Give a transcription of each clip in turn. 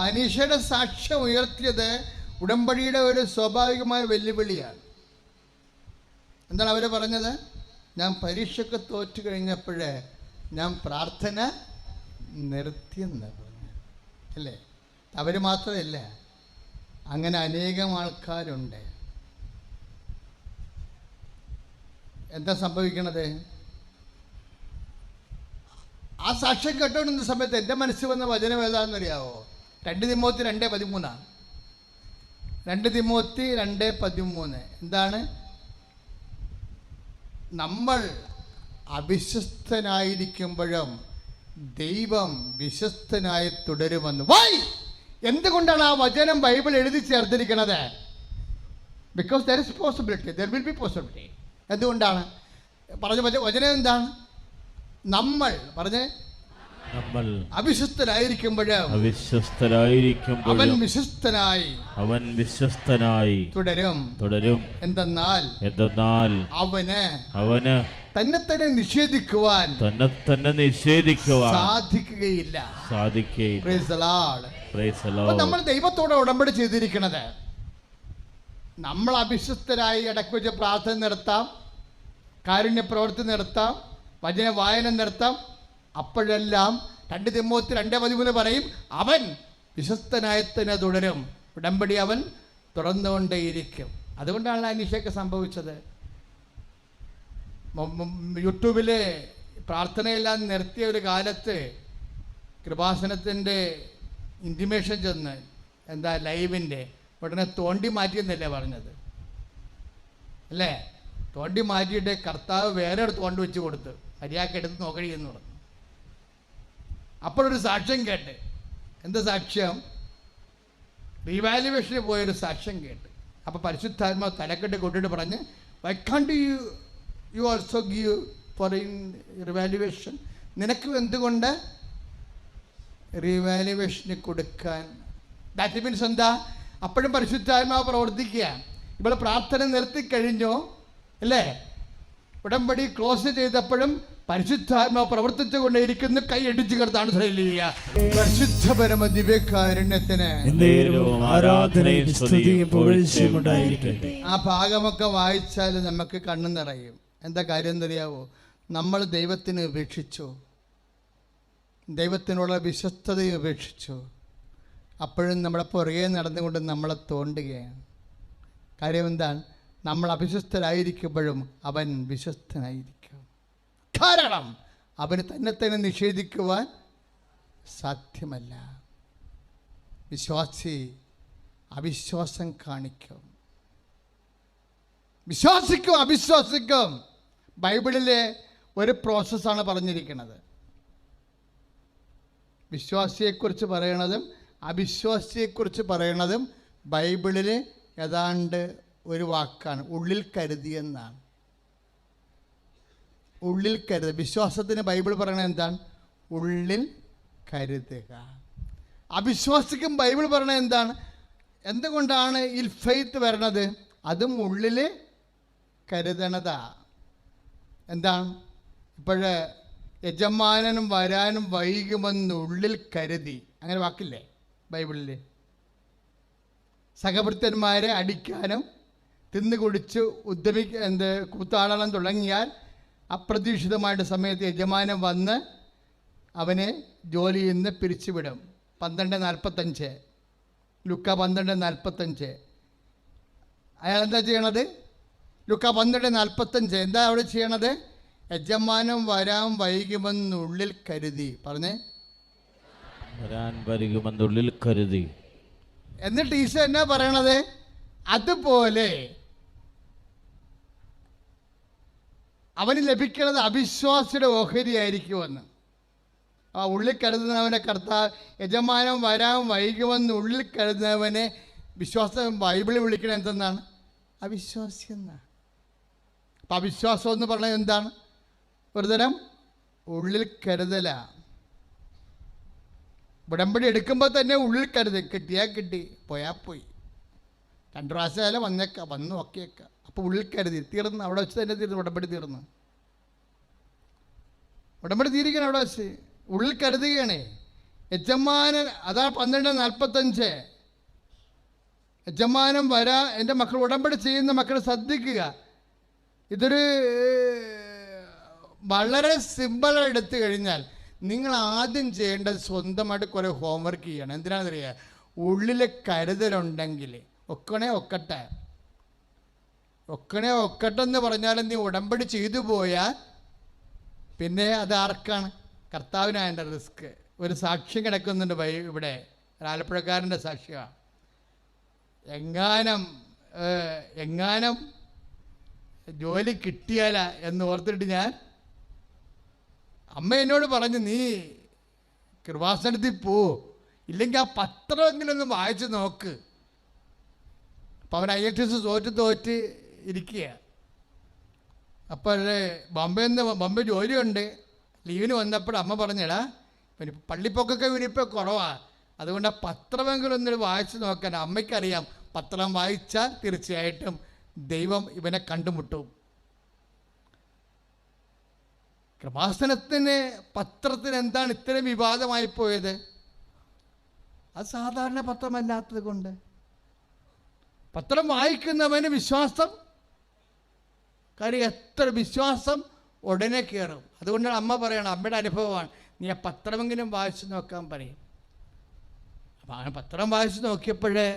അനീഷയുടെ സാക്ഷ്യം ഉയർത്തിയത് ഉടമ്പടിയുടെ ഒരു സ്വാഭാവികമായ വെല്ലുവിളിയാണ്. എന്താണ് അവർ പറഞ്ഞത്? ഞാൻ പരീക്ഷയ്ക്ക് തോറ്റു കഴിഞ്ഞപ്പോഴേ ഞാൻ പ്രാർത്ഥന നിർത്തിയെന്ന് പറഞ്ഞു, അല്ലേ? അവർ മാത്രമല്ല, അങ്ങനെ അനേകം ആൾക്കാരുണ്ട്. എന്താ സംഭവിക്കണത്? ആ സാക്ഷ്യം കേട്ടോണ്ടിരുന്ന സമയത്ത് എൻ്റെ മനസ്സിൽ വന്ന വചനം ഏതാണെന്നറിയാവോ? 2 തിമോത്തി 2:13. 2 തിമോത്തി 2:13 എന്താണ്? നമ്മൾ അവിശ്വസ്തനായിരിക്കുമ്പോഴും ദൈവം വിശ്വസ്തനായി തുടരുമെന്ന്. എന്തുകൊണ്ടാണ് ആ വചനം ബൈബിൾ എഴുതി ചേർത്തിരിക്കുന്നത്? Because there is possibility, there will be possibility. എന്തുകൊണ്ടാണ് പറഞ്ഞ വചനം? എന്താണ്? നമ്മൾ പറഞ്ഞേ, നമ്മൾ അവിശ്വസ്തനായിരിക്കുമ്പോഴും അവൻ വിശ്വസ്തനായി തുടരും. എന്തെന്നാൽ അവന് തന്നെ നിഷേധിക്കുവാൻ സാധിക്കുകയില്ല. നമ്മൾ ദൈവത്തോടെ ഉടമ്പടി ചെയ്തിരിക്കുന്നത്, നമ്മൾ അവിശ്വസ്തരായി ഇടയ്ക്ക് വെച്ച് പ്രാർത്ഥന നടത്താം, കാരുണ്യ പ്രവൃത്തി നടത്താം, വചന വായന നടത്താം. അപ്പോഴെല്ലാം 2 തിമോത്തി 2:13 പറയും, അവൻ വിശ്വസ്തനായി തന്നെ തുടരും. ഉടമ്പടി അവൻ തുറന്നുകൊണ്ടേയിരിക്കും. അതുകൊണ്ടാണ് അനീഷയ്ക്ക് സംഭവിച്ചത്. യൂട്യൂബിൽ പ്രാർത്ഥനയെല്ലാം നിർത്തിയ ഒരു കാലത്ത് കൃപാസനത്തിൻ്റെ ഇൻറ്റിമേഷൻ ചെന്ന് എന്താ ലൈവിൻ്റെ ഉടനെ തോണ്ടി മാറ്റിയെന്നല്ലേ പറഞ്ഞത്, അല്ലേ? തോണ്ടി മാറ്റിയിട്ട് കർത്താവ് വേറെ ഒരു തോണ്ടി വെച്ച് കൊടുത്ത് മര്യാദക്ക് എടുത്ത് നോക്കണിയെന്ന് പറഞ്ഞു. അപ്പോഴൊരു സാക്ഷ്യം കേട്ട്. എന്താ സാക്ഷ്യം? റീവാലുവേഷന് പോയൊരു സാക്ഷ്യം കേട്ട്. അപ്പോൾ പരിശുദ്ധാത്മാവ് തലക്കെട്ട് കൊണ്ടിട്ട് പറഞ്ഞ്, why can't you also give for revaluation? നിനക്ക് എന്തുകൊണ്ട് റീവാലുവേഷന് കൊടുക്കാൻ? ദാറ്റ് മീൻസ് എന്താ? അപ്പോഴും പരിശുദ്ധാത്മാവ് പ്രവർത്തിക്കുക. ഇവിടെ പ്രാർത്ഥന നിർത്തിക്കഴിഞ്ഞോ, അല്ലേ? ഉടമ്പടി ക്ലോസ് ചെയ്തപ്പോഴും പരിശുദ്ധാത്മാവ് പ്രവർത്തിച്ചു കൊണ്ടേയിരിക്കുന്നു. കൈയടിച്ചു കിടത്താണ് പരിശുദ്ധ പരമ ദിവ്യകാരുണ്യത്തിന് ആ ഭാഗമൊക്കെ വായിച്ചാൽ നമുക്ക് കണ്ണു നിറയും. എന്താ കാര്യം എന്നറിയാവോ? നമ്മൾ ദൈവത്തിനെ ഉപേക്ഷിച്ചു, ദൈവത്തിനുള്ള വിശ്വസ്തതയെ ഉപേക്ഷിച്ചു. അപ്പോഴും നമ്മളെ പുറകെ നടന്നുകൊണ്ട് നമ്മളെ തോണ്ടുകയാണ്. കാര്യം എന്താണ്? നമ്മൾ അവിശ്വസ്തരായിരിക്കുമ്പോഴും അവൻ വിശ്വസ്തനായിരിക്കും. കാരണം അവന് തന്നെ നിഷേധിക്കുവാൻ സാധ്യമല്ല. വിശ്വാസി അവിശ്വാസം കാണിക്കും, വിശ്വാസിക്കും അവിശ്വാസിക്കും. ബൈബിളിലെ ഒരു പ്രോസസ്സാണ് പറഞ്ഞിരിക്കുന്നത്. വിശ്വാസിയെക്കുറിച്ച് പറയണതും അവിശ്വാസിയെക്കുറിച്ച് പറയണതും ബൈബിളിൽ ഏതാണ്ട് ഒരു വാക്കാണ്, ഉള്ളിൽ കരുതിയെന്നാണ്. ഉള്ളിൽ കരുതുക. വിശ്വാസത്തിന് ബൈബിൾ പറയണത് എന്താണ്? ഉള്ളിൽ കരുതുക. അവിശ്വാസിക്കും ബൈബിൾ പറയണത് എന്താണ്? എന്തുകൊണ്ടാണ് ഇൽ ഫെയ്ത്ത് വരണത്? അതും ഉള്ളിൽ കരുതണതാ. എന്താണ്? ഇപ്പോഴ് യജമാനനും വരാനും വൈകുമെന്ന് ഉള്ളിൽ കരുതി, അങ്ങനെ വാക്കില്ലേ ബൈബിളിൽ? സഹഭൃത്യന്മാരെ അടിക്കാനും തിന്നു കുടിച്ച് കൂത്താടണം തുടങ്ങിയാൽ അപ്രതീക്ഷിതമായിട്ട് സമയത്ത് യജമാനൻ വന്ന് അവനെ ജോലിയിൽ നിന്ന് പിരിച്ചുവിടും. 12:45 ലുക്ക 12:45. അയാൾ എന്താ ചെയ്യണത്? ലുക്ക 12:45 എന്താ അവിടെ ചെയ്യണത്? യജമാനം വരാൻ വൈകുമെന്നുള്ളിൽ കരുതി. പറഞ്ഞേ, വരാൻ വൈകുമെന്നുള്ളിൽ കരുതി. എന്നിട്ട് ഈശോ എന്നാ പറയണത്? അതുപോലെ അവന് ലഭിക്കുന്നത് അവിശ്വാസിയുടെ ഓഹരിയായിരിക്കുമെന്ന്. ആ ഉള്ളിൽ കരുതുന്നവനെ കർത്താവ് യജമാനം വരാൻ വൈകുമെന്ന് ഉള്ളിൽ കരുതുന്നവനെ വിശ്വാസം ബൈബിളിൽ വിളിക്കണത് എന്തെന്നാണ്? അവിശ്വാസി എന്നാണ്. അപ്പം അവിശ്വാസം എന്ന് പറഞ്ഞത് എന്താണ്? ഒരു തരം ഉള്ളിൽ കരുതലാണ്. ഉടമ്പടി എടുക്കുമ്പോൾ തന്നെ ഉള്ളിൽ കരുത്. കിട്ടിയാൽ കിട്ടി, പോയാൽ പോയി. 2 പ്രാവശ്യം വന്നേക്കാം, വന്ന് നോക്കിയേക്കാം. അപ്പോൾ ഉള്ളിൽ കരുതി. തീർന്ന് അവിടെ വെച്ച് തന്നെ തീർന്നു. ഉടമ്പടി തീർന്നു. ഉടമ്പടി തീരുകയാണ് അവിടെ വെച്ച്. ഉള്ളിൽ കരുതുകയാണേ. യജമാനൻ, അതാ 12:45. യജമാനൻ വരാ, എൻ്റെ മക്കൾ ഉടമ്പടി ചെയ്യുന്ന മക്കൾ ശ്രദ്ധിക്കുക. ഇതൊരു വളരെ സിമ്പിൾ എടുത്തു കഴിഞ്ഞാൽ നിങ്ങൾ ആദ്യം ചെയ്യേണ്ടത് സ്വന്തമായിട്ട് കുറേ ഹോംവർക്ക് ചെയ്യണം. എന്തിനാണെന്നറിയുക? ഉള്ളിൽ കരുതലുണ്ടെങ്കിൽ ഒക്കണേ ഒക്കട്ടെ എന്ന് പറഞ്ഞാൽ നീ ഉടമ്പടി ചെയ്തു പോയാൽ പിന്നെ അത് ആർക്കാണ്? കർത്താവിനാണ് എൻ്റെ റിസ്ക്. ഒരു സാക്ഷ്യം കിടക്കുന്നുണ്ട് ഇവിടെ, ആലപ്പുഴക്കാരൻ്റെ സാക്ഷ്യമാണ്. എങ്ങാനും ജോലി കിട്ടിയാല എന്ന് ഓർത്തിട്ട് അമ്മ എന്നോട് പറഞ്ഞു, നീ കൃപാസനത്തിൽ പോ, ഇല്ലെങ്കിൽ ആ പത്രമെങ്കിലും ഒന്ന് വായിച്ച് നോക്ക്. അപ്പോൾ അവൻ IAS തോറ്റ് ഇരിക്കുക. അപ്പോൾ ബോംബെ ജോലിയുണ്ട്. ലീവിന് വന്നപ്പോൾ അമ്മ പറഞ്ഞടാ, പിന്നെ പള്ളിപ്പൊക്കൊക്കെ ഇവനിപ്പോൾ കുറവാണ്, അതുകൊണ്ട് ആ പത്രമെങ്കിലും ഒന്നിട്ട് വായിച്ച് നോക്കാൻ. അമ്മയ്ക്കറിയാം പത്രം വായിച്ചാൽ തീർച്ചയായിട്ടും ദൈവം ഇവനെ കണ്ടുമുട്ടും. കൃപാസനത്തിന് പത്രത്തിന് എന്താണ് ഇത്രയും വിവാദമായി പോയത്? അത് സാധാരണ പത്രമല്ലാത്തത് കൊണ്ട്. പത്രം വായിക്കുന്നവന് വിശ്വാസം, കാര്യം എത്ര വിശ്വാസം ഉടനെ കയറും. അതുകൊണ്ടാണ് അമ്മ പറയണം, അമ്മയുടെ അനുഭവമാണ്, നീ ആ പത്രമെങ്കിലും വായിച്ച് നോക്കാൻ പറയും. അപ്പം അവൻ പത്രം വായിച്ച് നോക്കിയപ്പോഴേ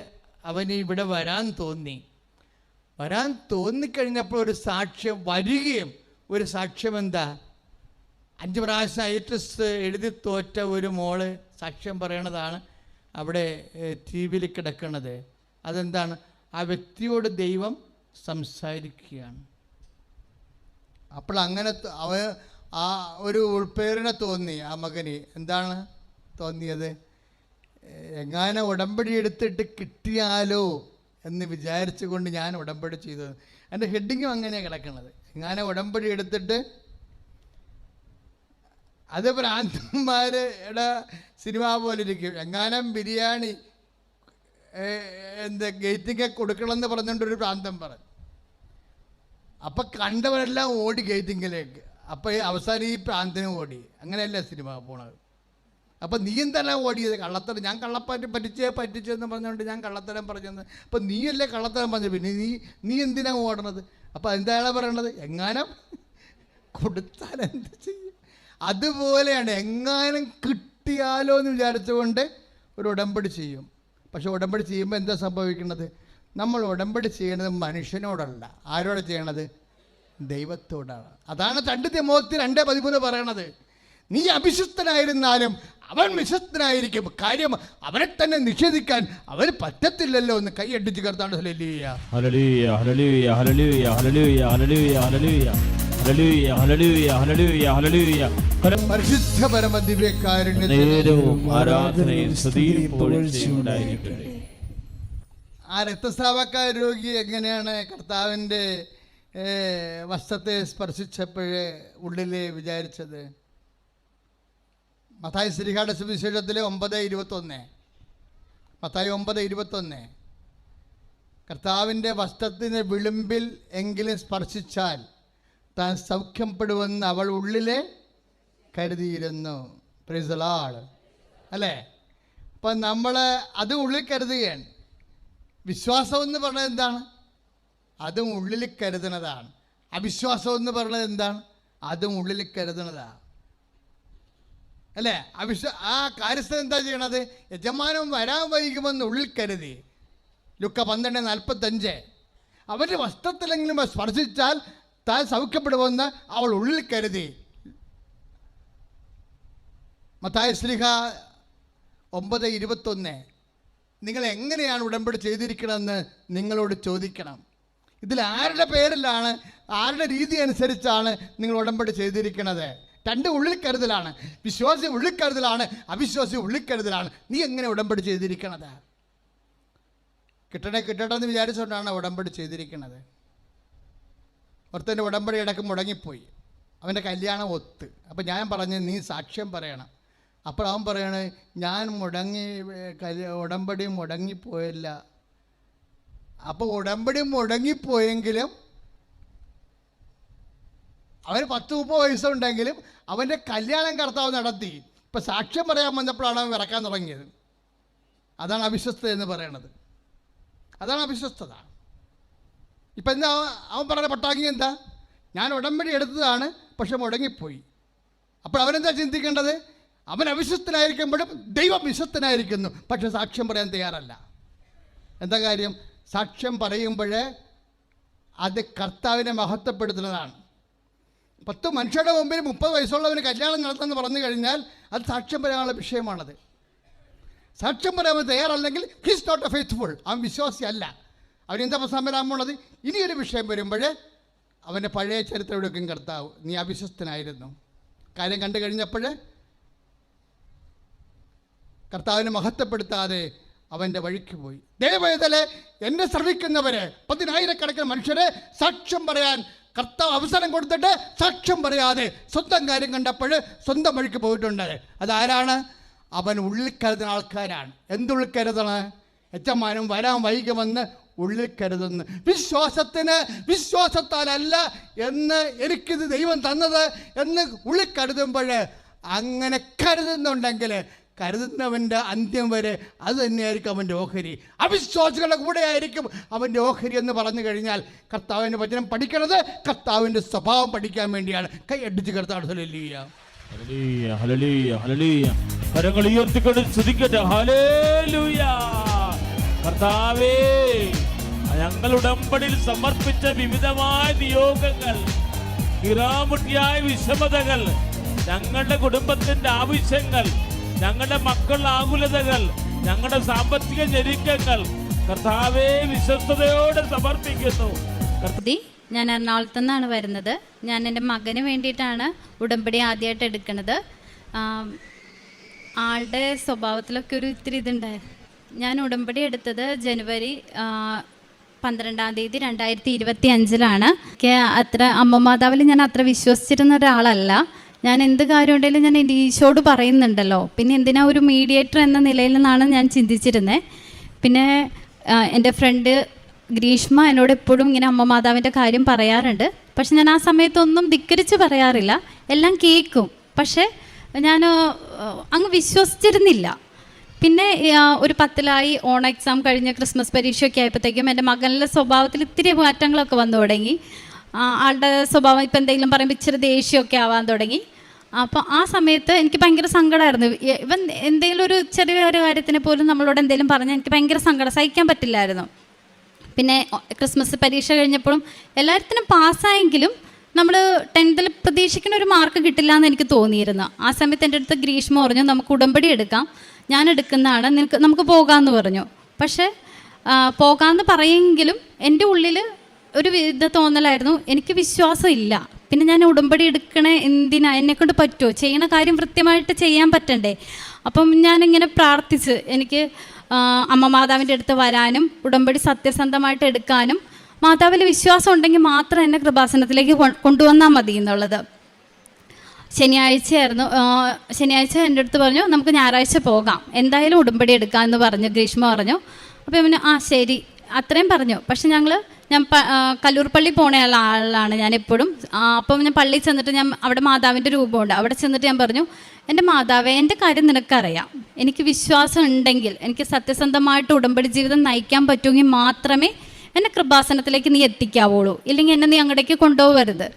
അവന് ഇവിടെ വരാൻ തോന്നിക്കഴിഞ്ഞപ്പോൾ ഒരു സാക്ഷ്യം വരികയും, ഒരു സാക്ഷ്യം എന്താ? 5 പ്രാവശ്യം IAS എഴുതി തോറ്റ ഒരു മോള് സാക്ഷ്യം പറയണതാണ് അവിടെ TV കിടക്കുന്നത്. അതെന്താണ്? ആ വ്യക്തിയോട് ദൈവം സംസാരിക്കുകയാണ്. അപ്പോൾ അങ്ങനെ ആ ഒരു ഉൾപ്പേരിനെ തോന്നി ആ മകന്. എന്താണ് തോന്നിയത്? എങ്ങാനും ഉടമ്പടി എടുത്തിട്ട് കിട്ടിയാലോ എന്ന് വിചാരിച്ചുകൊണ്ട് ഞാൻ ഉടമ്പടി ചെയ്തത്. എൻ്റെ ഹെഡിങ്ങും അങ്ങനെയാണ് കിടക്കുന്നത്. എങ്ങാനും ഉടമ്പടി എടുത്തിട്ട്, അത് ഭ്രാന്തന്മാരുടെ സിനിമ പോലെ ഇരിക്കും. എങ്ങാനും ബിരിയാണി ഗേറ്റിങ്ങ കൊടുക്കണമെന്ന് പറഞ്ഞുകൊണ്ടൊരു ഭ്രാന്തൻ പറഞ്ഞു. അപ്പം കണ്ടവരെല്ലാം ഓടി ഗേറ്റിങ്ങിലേക്ക്. അപ്പോൾ അവസാനം ഈ ഭ്രാന്തനും ഓടി. അങ്ങനെയല്ല സിനിമ പോണത്. അപ്പം നീ എന്താണ് ഓടിയത്? കള്ളത്തരം. ഞാൻ പറ്റിച്ചെന്ന് പറഞ്ഞുകൊണ്ട് ഞാൻ കള്ളത്തരം പറഞ്ഞെന്ന്. അപ്പം നീയല്ലേ കള്ളത്തരം പറഞ്ഞു, പിന്നെ നീ എന്തിനാണ് ഓടണത്? അപ്പം എന്താണ് പറയണത്? എങ്ങാനും കൊടുത്താൽ എന്ത് ചെയ്യും? അതുപോലെയാണ്, എങ്ങാനും കിട്ടിയാലോ എന്ന് വിചാരിച്ചുകൊണ്ട് ഒരു ഉടമ്പടി ചെയ്യും. പക്ഷെ ഉടമ്പടി ചെയ്യുമ്പോൾ എന്താ സംഭവിക്കുന്നത്? നമ്മൾ ഉടമ്പടി ചെയ്യണത് മനുഷ്യനോടല്ല. ആരോടെ ചെയ്യണത്? ദൈവത്തോടാണ്. അതാണ് 2 തിമോത്തി 2:13 പറയണത്. നീ അവിശ്വസ്തനായിരുന്നാലും അവൻ വിശ്വസ്തനായിരിക്കും. കാര്യം അവനെ തന്നെ നിഷേധിക്കാൻ അവന് പറ്റത്തില്ലല്ലോ എന്ന് കൈയടിച്ച് കർത്താവ് hallelujah hallelujah hallelujah hallelujah hallelujah hallelujah hallelujah hallelujah hallelujah hallelujah hallelujah. പരിശുദ്ധ പരമ ദിവ്യകാരുണ്യത്തിന് ആരാധനയും സ്തുതിയും പുകഴ്ചയും ഉണ്ടായിരിക്കട്ടെ. ആ രക്തസ്രാവക്കാര രോഗി എങ്ങനെയാണ് കർത്താവിൻ്റെ വസ്ത്രത്തെ സ്പർശിച്ചപ്പോഴേ ഉള്ളിലെ വിചാരിച്ചത്? മത്തായി ശ്രീഹാട സുവിശേഷത്തിലെ 9:21, മത്തായി 9:21, കർത്താവിൻ്റെ വസ്ത്രത്തിന് വിളിമ്പിൽ എങ്കിലും സ്പർശിച്ചാൽ താൻ സൗഖ്യപ്പെടുമെന്ന് അവൾ ഉള്ളിലെ കരുതിയിരുന്നു. Praise the Lord. അല്ലേ? അപ്പം നമ്മൾ അത് ഉള്ളിൽ കരുതുകയാണ്. വിശ്വാസം എന്ന് പറഞ്ഞത് എന്താണ്? അതും ഉള്ളിൽ കരുതുന്നതാണ്. അവിശ്വാസം എന്ന് പറയുന്നത് എന്താണ്? അതും ഉള്ളിൽ കരുതുന്നതാണ്. അല്ലേ? ആ കാര്യസ്ഥൻ എന്താ ചെയ്യണത്? യജമാനൻ വരാൻ വൈകുമെന്ന് ഉള്ളിൽ കരുതി. ലുക്ക 12:45, അവൻ്റെ വസ്ത്രത്തിലെങ്കിലും സ്പർശിച്ചാൽ താൻ സൗഖ്യപ്പെടുമെന്ന് അവൾ ഉള്ളിൽ കരുതി. മത്തായി ശ്ലീഹ 9:21, നിങ്ങൾ എങ്ങനെയാണ് ഉടമ്പടി ചെയ്തിരിക്കണമെന്ന് നിങ്ങളോട് ചോദിക്കണം. ഇതിൽ ആരുടെ പേരിലാണ്, ആരുടെ രീതി അനുസരിച്ചാണ് നിങ്ങൾ ഉടമ്പടി ചെയ്തിരിക്കുന്നത്? 2 ഉള്ളിൽ കരുതലാണ്. വിശ്വാസി ഉള്ളിൽ കരുതലാണ്, അവിശ്വാസി ഉള്ളിൽ കരുതലാണ്. നീ എങ്ങനെ ഉടമ്പടി ചെയ്തിരിക്കണത്? കിട്ടണേ എന്ന് വിചാരിച്ചുകൊണ്ടാണ് ഉടമ്പടി ചെയ്തിരിക്കുന്നത്. ഒരുത്തൻ്റെ ഉടമ്പടി ഇടയ്ക്ക് മുടങ്ങിപ്പോയി. അവൻ്റെ കല്യാണം ഒത്ത്. അപ്പം ഞാൻ പറഞ്ഞു നീ സാക്ഷ്യം പറയണം. അപ്പോൾ അവൻ പറയണേ ഞാൻ ഉടമ്പടി മുടങ്ങിപ്പോയില്ല. അപ്പോൾ ഉടമ്പടി മുടങ്ങിപ്പോയെങ്കിലും അവന് 10-30 വയസ്സുണ്ടെങ്കിലും അവൻ്റെ കല്യാണം കർത്താവ് നടത്തി. ഇപ്പം സാക്ഷ്യം പറയാൻ വന്നപ്പോഴാണ് അവൻ വിറക്കാൻ തുടങ്ങിയത്. അതാണ് അവിശ്വസ്തത എന്ന് പറയണത്. അതാണ് അവിശ്വസ്തത. ഇപ്പം എന്താ അവൻ പറയുന്ന പട്ടാങ്ങി എന്താ? ഞാൻ ഉടമ്പടി എടുത്തതാണ്, പക്ഷെ മുടങ്ങിപ്പോയി. അപ്പോൾ അവനെന്താ ചിന്തിക്കേണ്ടത്? അവൻ അവിശ്വസ്തനായിരിക്കുമ്പോഴും ദൈവം വിശ്വസ്തനായിരിക്കുന്നു, പക്ഷെ സാക്ഷ്യം പറയാൻ തയ്യാറല്ല. എന്താ കാര്യം? സാക്ഷ്യം പറയുമ്പോൾ അത് കർത്താവിനെ മഹത്വപ്പെടുത്തുന്നതാണ്. 10 മനുഷ്യരുടെ മുമ്പിൽ 30 വയസ്സുള്ളവന് കല്യാണം നടത്തുമെന്ന് പറഞ്ഞു കഴിഞ്ഞാൽ അത് സാക്ഷ്യം പറയാനുള്ള വിഷയമാണത്. സാക്ഷ്യം പറയാൻ തയ്യാറല്ലെങ്കിൽ ഹിസ് നോട്ട് എ ഫെയ്ത്ത്ഫുൾ, അവൻ വിശ്വാസിയല്ല. അവനെന്താ സമരാമുള്ളത്? ഇനിയൊരു വിഷയം വരുമ്പോൾ അവൻ്റെ പഴയ ചരിത്രം എടുക്കും കർത്താവ്. നീ അവിശ്വസ്തനായിരുന്നു. കാര്യം കണ്ടു കഴിഞ്ഞപ്പോൾ കർത്താവിനെ മഹത്വപ്പെടുത്താതെ അവൻ്റെ വഴിക്ക് പോയി. ദയവേദലെ എന്നെ ശ്രമിക്കുന്നവരെ, 10,000 മനുഷ്യരെ സാക്ഷ്യം പറയാൻ കർത്താവ് അവസരം കൊടുത്തിട്ട് സാക്ഷ്യം പറയാതെ സ്വന്തം കാര്യം കണ്ടപ്പോൾ സ്വന്തം വഴിക്ക് പോയിട്ടുണ്ട്. അതാരാണ്? അവൻ ഉള്ളിൽ കരുതുന്ന ആൾക്കാരാണ്. എന്തുള്ളിൽ കരുതണം? യജമാനം വരാൻ വൈകുമെന്ന് ഉള്ളിൽ കരുതുന്നു. വിശ്വാസത്താലല്ല എന്ന് എനിക്കിത് ദൈവം തന്നത് എന്ന് ഉള്ളിൽ കരുതുമ്പോൾ, അങ്ങനെ കരുതുന്നുണ്ടെങ്കിൽ കരുതുന്നവൻ്റെ അന്ത്യം വരെ അത് തന്നെയായിരിക്കും അവൻ്റെ ഓഹരി. അവിശ്വാസികളുടെ കൂടെ ആയിരിക്കും അവൻ്റെ ഓഹരി എന്ന് പറഞ്ഞു കഴിഞ്ഞാൽ കർത്താവിൻ്റെ വചനം പഠിക്കണത് കർത്താവിൻ്റെ സ്വഭാവം പഠിക്കാൻ വേണ്ടിയാണ്. കൈ അടിച്ച് കർത്താവ് ഹല്ലേലൂയ ഹല്ലേലൂയ ഹല്ലേലൂയ. കരങ്ങൾ ഉയർത്തിക്കൊണ്ട് സ്തുതിക്കട്ടെ. ഹല്ലേലൂയ. കർത്താവേ, ഞങ്ങൾ ഉടമ്പടിയിൽ സമർപ്പിച്ച വിവിധമായ നിയോഗങ്ങൾ, കിറാമുട്ടിയായ വിഷമതകൾ, ഞങ്ങളുടെ കുടുംബത്തിൻ്റെ ആവശ്യങ്ങൾ, ഞങ്ങളുടെ മക്കളുടെ ആകുലതകൾ, ഞങ്ങളുടെ സാമ്പത്തിക ഞെരുക്കങ്ങൾ കർത്താവേ വിശ്വസ്തയോടെ സമർപ്പിക്കുന്നു. ഞാൻ എറണാകുളത്തു നിന്നാണ് വരുന്നത്. ഞാൻ എൻ്റെ മകന് വേണ്ടിയിട്ടാണ് ഉടമ്പടി ആദ്യമായിട്ട് എടുക്കുന്നത്. ആളുടെ സ്വഭാവത്തിലൊക്കെ ഒരു ഇത്തിരി ഇതുണ്ടായിരുന്നു. ഞാൻ ഉടമ്പടി എടുത്തത് ജനുവരി 12-ാം തീയതി 2025 എനിക്ക് അത്ര അമ്മമാതാവിൽ ഞാൻ അത്ര വിശ്വസിച്ചിരുന്ന ഒരാളല്ല. ഞാൻ എന്ത് കാര്യം ഉണ്ടെങ്കിലും ഞാൻ എൻ്റെ ഈശോട് പറയുന്നുണ്ടല്ലോ, പിന്നെ എന്തിനാ ഒരു മീഡിയേറ്റർ എന്ന നിലയിൽ നിന്നാണ് ഞാൻ ചിന്തിച്ചിരുന്നത്. പിന്നെ എൻ്റെ ഫ്രണ്ട് ഗ്രീഷ്മ എന്നോട് എപ്പോഴും ഇങ്ങനെ അമ്മ മാതാവിൻ്റെ കാര്യം പറയാറുണ്ട്. പക്ഷെ ഞാൻ ആ സമയത്തൊന്നും ധിക്കരിച്ച് പറയാറില്ല, എല്ലാം കേൾക്കും. പക്ഷേ ഞാൻ അങ്ങ് വിശ്വസിച്ചിരുന്നില്ല. പിന്നെ ഒരു 10-ലായി, ഓൺ എക്സാം കഴിഞ്ഞ് ക്രിസ്മസ് പരീക്ഷയൊക്കെ ആയപ്പോഴത്തേക്കും എൻ്റെ മകനിലെ സ്വഭാവത്തിൽ ഇത്തിരി മാറ്റങ്ങളൊക്കെ വന്നു തുടങ്ങി. ആളുടെ സ്വഭാവം ഇപ്പം എന്തെങ്കിലും പറയുമ്പോൾ ഇച്ചിരി ദേഷ്യമൊക്കെ ആവാൻ തുടങ്ങി. അപ്പോൾ ആ സമയത്ത് എനിക്ക് ഭയങ്കര സങ്കടമായിരുന്നു. ഇവൻ എന്തെങ്കിലും ഒരു ചെറിയൊരു കാര്യത്തിന് പോലും നമ്മളോട് എന്തെങ്കിലും പറഞ്ഞാൽ എനിക്ക് ഭയങ്കര സങ്കടം, സഹിക്കാൻ പറ്റില്ലായിരുന്നു. പിന്നെ ക്രിസ്മസ് പരീക്ഷ കഴിഞ്ഞപ്പോഴും എല്ലാത്തിനും പാസ്സായെങ്കിലും നമ്മൾ 10th പ്രതീക്ഷിക്കുന്ന ഒരു മാർക്ക് കിട്ടില്ല എന്ന് എനിക്ക് തോന്നിയിരുന്നു. ആ സമയത്ത് എൻ്റെ അടുത്ത് ഗ്രീഷ്മ പറഞ്ഞു, നമുക്ക് ഉടമ്പടി എടുക്കാം, ഞാൻ എടുക്കുന്നതാണ്, നമുക്ക് പോകാമെന്ന് പറഞ്ഞു. പക്ഷേ പോകാമെന്ന് പറയുമെങ്കിലും എൻ്റെ ഉള്ളിൽ ഒരു വിധ തോന്നലായിരുന്നു, എനിക്ക് വിശ്വാസം ഇല്ല. പിന്നെ ഞാൻ ഉടമ്പടി എടുക്കണേ എന്തിനാ, എന്നെക്കൊണ്ട് പറ്റുമോ, ചെയ്യണ കാര്യം കൃത്യമായിട്ട് ചെയ്യാൻ പറ്റണ്ടേ. അപ്പം ഞാനിങ്ങനെ പ്രാർത്ഥിച്ച് എനിക്ക് അമ്മ മാതാവിൻ്റെ അടുത്ത് വരാനും ഉടമ്പടി സത്യസന്ധമായിട്ട് എടുക്കാനും മാതാവിൽ വിശ്വാസം ഉണ്ടെങ്കിൽ മാത്രം എന്നെ കൃപാസനത്തിലേക്ക് കൊണ്ടുവന്നാൽ മതി എന്നുള്ളത്. ശനിയാഴ്ച എൻ്റെ അടുത്ത് പറഞ്ഞു, നമുക്ക് ഞായറാഴ്ച പോകാം, എന്തായാലും ഉടമ്പടി എടുക്കാം എന്ന് പറഞ്ഞു ഗ്രീഷ്മ പറഞ്ഞു. അപ്പോൾ പിന്നെ ശരി അത്രയും പറഞ്ഞു. പക്ഷെ ഞാൻ കല്ലൂർ പള്ളി പോണ ആളാണ് ഞാൻ എപ്പോഴും. അപ്പം ഞാൻ പള്ളിയിൽ ചെന്നിട്ട് ഞാൻ അവിടെ മാതാവിൻ്റെ രൂപമുണ്ട്, അവിടെ ചെന്നിട്ട് ഞാൻ പറഞ്ഞു, എൻ്റെ മാതാവേ, എൻ്റെ കാര്യം നിനക്കറിയാം, എനിക്ക് വിശ്വാസം ഉണ്ടെങ്കിൽ, എനിക്ക് സത്യസന്ധമായിട്ട് ഉടമ്പടി ജീവിതം നയിക്കാൻ പറ്റുമെങ്കിൽ മാത്രമേ എന്നെ കൃപാസനത്തിലേക്ക് നീ എത്തിക്കാവുള്ളൂ, ഇല്ലെങ്കിൽ എന്നെ നീ അങ്ങോട്ടേക്ക് കൊണ്ടുപോകരുത്.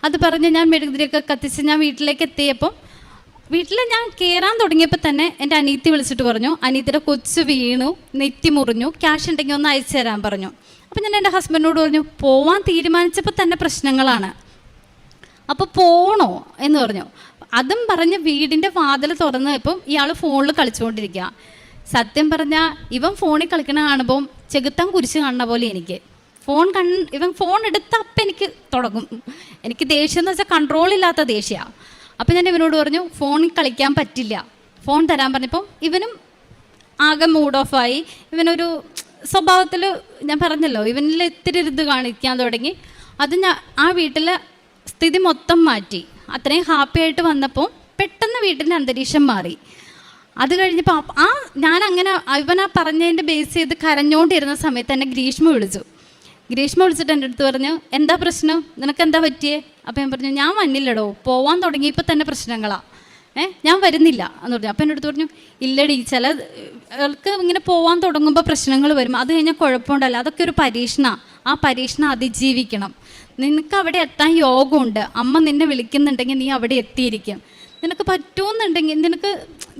അത് പറഞ്ഞ് ഞാൻ മെഴുകുതിരിയൊക്കെ കത്തിച്ച് ഞാൻ വീട്ടിലേക്ക് എത്തിയപ്പം വീട്ടിൽ ഞാൻ കയറാൻ തുടങ്ങിയപ്പോൾ തന്നെ എൻ്റെ അനീത്തി വിളിച്ചിട്ട് പറഞ്ഞു, അനീത്തിയുടെ കൊച്ചു വീണു, നെറ്റി മുറിഞ്ഞു, ക്യാഷ് ഉണ്ടെങ്കിൽ ഒന്ന് അയച്ചു തരാൻ പറഞ്ഞു. അപ്പം ഞാൻ എൻ്റെ ഹസ്ബൻഡിനോട് പറഞ്ഞു, പോവാൻ തീരുമാനിച്ചപ്പോൾ തന്നെ പ്രശ്നങ്ങളാണ്, അപ്പോൾ പോകണോ എന്ന് പറഞ്ഞു. അതും പറഞ്ഞ് വീടിൻ്റെ വാതിൽ തുറന്ന് ഇപ്പം ഇയാൾ ഫോണിൽ കളിച്ചുകൊണ്ടിരിക്കുക. സത്യം പറഞ്ഞാൽ ഇവൻ ഫോണിൽ കളിക്കണ കാണുമ്പം ചെകുത്താൻ കുരിശ് കാണുന്ന പോലെ എനിക്ക് ഇവൻ ഫോൺ എടുത്ത അപ്പം എനിക്ക് തുടങ്ങും. എനിക്ക് ദേഷ്യം എന്ന് വെച്ചാൽ കൺട്രോളില്ലാത്ത ദേഷ്യമാണ്. അപ്പം ഞാൻ ഇവനോട് പറഞ്ഞു, ഫോണിൽ കളിക്കാൻ പറ്റില്ല, ഫോൺ തരാൻ പറഞ്ഞപ്പം ഇവനും ആകെ മൂഡ് ഓഫായി. ഇവനൊരു സ്വഭാവത്തിൽ ഞാൻ പറഞ്ഞല്ലോ, ഇവനിൽ ഇത്തിരി ഇത് കാണിക്കാൻ തുടങ്ങി. അത് ആ വീട്ടിലെ സ്ഥിതി മൊത്തം മാറ്റി. അത്രയും ഹാപ്പി ആയിട്ട് വന്നപ്പോൾ പെട്ടെന്ന് വീട്ടിൻ്റെ അന്തരീക്ഷം മാറി. അത് കഴിഞ്ഞപ്പോൾ ഞാനങ്ങനെ ഇവനാ പറഞ്ഞതിൻ്റെ ബേസ് ചെയ്ത് കരഞ്ഞുകൊണ്ടിരുന്ന സമയത്ത് എന്നെ ഗ്രീഷ്മ വിളിച്ചിട്ട് എൻ്റെ അടുത്ത് പറഞ്ഞു, എന്താ പ്രശ്നം, നിനക്ക് എന്താ പറ്റിയേ? അപ്പോൾ ഞാൻ പറഞ്ഞു, ഞാൻ വന്നില്ലടോ, പോവാൻ തുടങ്ങിയപ്പോൾ തന്നെ പ്രശ്നങ്ങളാണ്, ഞാൻ വരുന്നില്ല എന്ന് പറഞ്ഞു. അപ്പം എൻ്റെ അടുത്ത് പറഞ്ഞു, ഇല്ലടി, ചിലർക്ക് ഇങ്ങനെ പോകാൻ തുടങ്ങുമ്പോൾ പ്രശ്നങ്ങൾ വരും, അത് കഴിഞ്ഞാൽ കുഴപ്പമുണ്ടല്ലോ, അതൊക്കെ ഒരു പരീക്ഷണമാണ്, ആ പരീക്ഷണം അതിജീവിക്കണം. നിനക്ക് അവിടെ എത്താൻ യോഗമുണ്ട്, അമ്മ നിന്നെ വിളിക്കുന്നുണ്ടെങ്കിൽ നീ അവിടെ എത്തിയിരിക്കും. നിനക്ക് പറ്റുമെന്നുണ്ടെങ്കിൽ, നിനക്ക്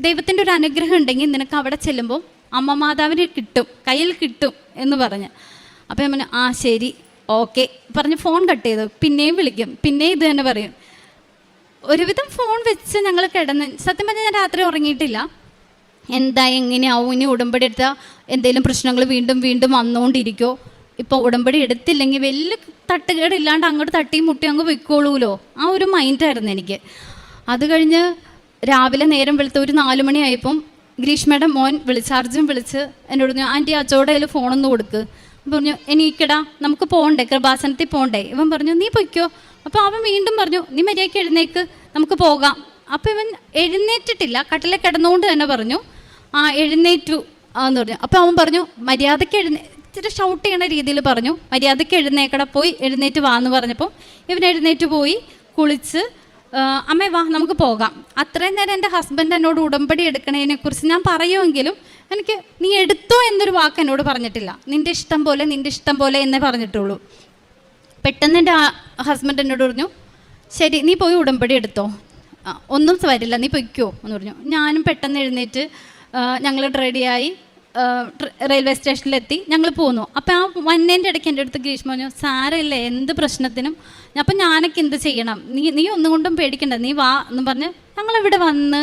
ദൈവത്തിൻ്റെ ഒരു അനുഗ്രഹം ഉണ്ടെങ്കിൽ നിനക്ക് അവിടെ ചെല്ലുമ്പോൾ അമ്മ മാതാവിനെ കിട്ടും, കയ്യിൽ കിട്ടും എന്ന് പറഞ്ഞ്. അപ്പോൾ ഞാൻ പറഞ്ഞു, ആ ശരി ഓക്കെ പറഞ്ഞ് ഫോൺ കട്ട് ചെയ്തു. പിന്നെയും വിളിക്കും, പിന്നെയും ഇത് തന്നെ പറയും. ഒരുവിധം ഫോൺ വെച്ച് ഞങ്ങൾ കിടന്ന്, സത്യം പറഞ്ഞാൽ ഞാൻ രാത്രി ഉറങ്ങിയിട്ടില്ല. എന്താ എങ്ങനെയാവും, ഇനി ഉടമ്പടി എടുത്താൽ എന്തെങ്കിലും പ്രശ്നങ്ങൾ വീണ്ടും വീണ്ടും വന്നുകൊണ്ടിരിക്കുമോ, ഇപ്പോൾ ഉടമ്പടി എടുത്തില്ലെങ്കിൽ വലിയ തട്ടുകേടില്ലാണ്ട് അങ്ങോട്ട് തട്ടിയും മുട്ടിയും അങ്ങ് പൊയ്ക്കോളൂലോ, ആ ഒരു മൈൻഡായിരുന്നു എനിക്ക്. അത് കഴിഞ്ഞ് രാവിലെ നേരം വെളുത്ത് ഒരു 4 മണിയായപ്പം ഗ്രീഷ്മയുടെ മോൻ അർജുൻ വിളിച്ച് എന്നോട് പറഞ്ഞു, ആൻറ്റി അച്ചോടെ അതിൽ ഫോണൊന്ന് കൊടുക്ക്. പറഞ്ഞു, എനിക്കടാ നമുക്ക് പോകണ്ടേ, കൃപാസനത്തിൽ പോകണ്ടേ. ഇവൻ പറഞ്ഞു, നീ പൊയ്ക്കോ. അപ്പോൾ അവൻ വീണ്ടും പറഞ്ഞു, നീ മര്യാദയ്ക്ക് എഴുന്നേക്ക്, നമുക്ക് പോകാം. അപ്പോൾ ഇവൻ എഴുന്നേറ്റിട്ടില്ല, കട്ടിലെ കിടന്നുകൊണ്ട് തന്നെ പറഞ്ഞു, ആ എഴുന്നേറ്റു എന്ന് പറഞ്ഞു. അപ്പോൾ അവൻ പറഞ്ഞു, മര്യാദയ്ക്ക് ഇച്ചിരി ഷൗട്ട് ചെയ്യണ രീതിയിൽ പറഞ്ഞു, മര്യാദയ്ക്ക് എഴുന്നേക്കട, പോയി എഴുന്നേറ്റ് വാ എന്ന് പറഞ്ഞപ്പോൾ ഇവൻ എഴുന്നേറ്റ് പോയി കുളിച്ച്, അമ്മേ വാ നമുക്ക് പോകാം. അത്രയും നേരം എൻ്റെ ഹസ്ബൻഡ് എന്നോട് ഉടമ്പടി എടുക്കണതിനെക്കുറിച്ച് ഞാൻ പറയുമെങ്കിലും എനിക്ക് നീ എടുത്തോ എന്നൊരു വാക്ക് എന്നോട് പറഞ്ഞിട്ടില്ല. നിൻ്റെ ഇഷ്ടം പോലെ, നിൻ്റെ ഇഷ്ടം പോലെ എന്നേ പറഞ്ഞിട്ടുള്ളൂ. പെട്ടെന്ന് എൻ്റെ ഹസ്ബൻഡ് എന്നോട് പറഞ്ഞു, ശരി നീ പോയി ഉടമ്പടി എടുത്തോ, ഒന്നും വരില്ല, നീ പൊയ്ക്കോ എന്ന് പറഞ്ഞു. ഞാനും പെട്ടെന്ന് എഴുന്നേറ്റ് ഞങ്ങൾ റെഡിയായി റെയിൽവേ സ്റ്റേഷനിലെത്തി, ഞങ്ങൾ പോന്നു. അപ്പോൾ ആ വന്നേൻ്റെ ഇടയ്ക്ക് എൻ്റെ അടുത്ത് ഗ്രീഷ്മ പറഞ്ഞു, സാരമില്ല എന്ത് പ്രശ്നത്തിനും, അപ്പം ഞാനൊക്കെ എന്ത് ചെയ്യണം, നീ ഒന്നും കൊണ്ടും പേടിക്കണ്ട, നീ വാ എന്ന് പറഞ്ഞ് ഞങ്ങളിവിടെ വന്ന്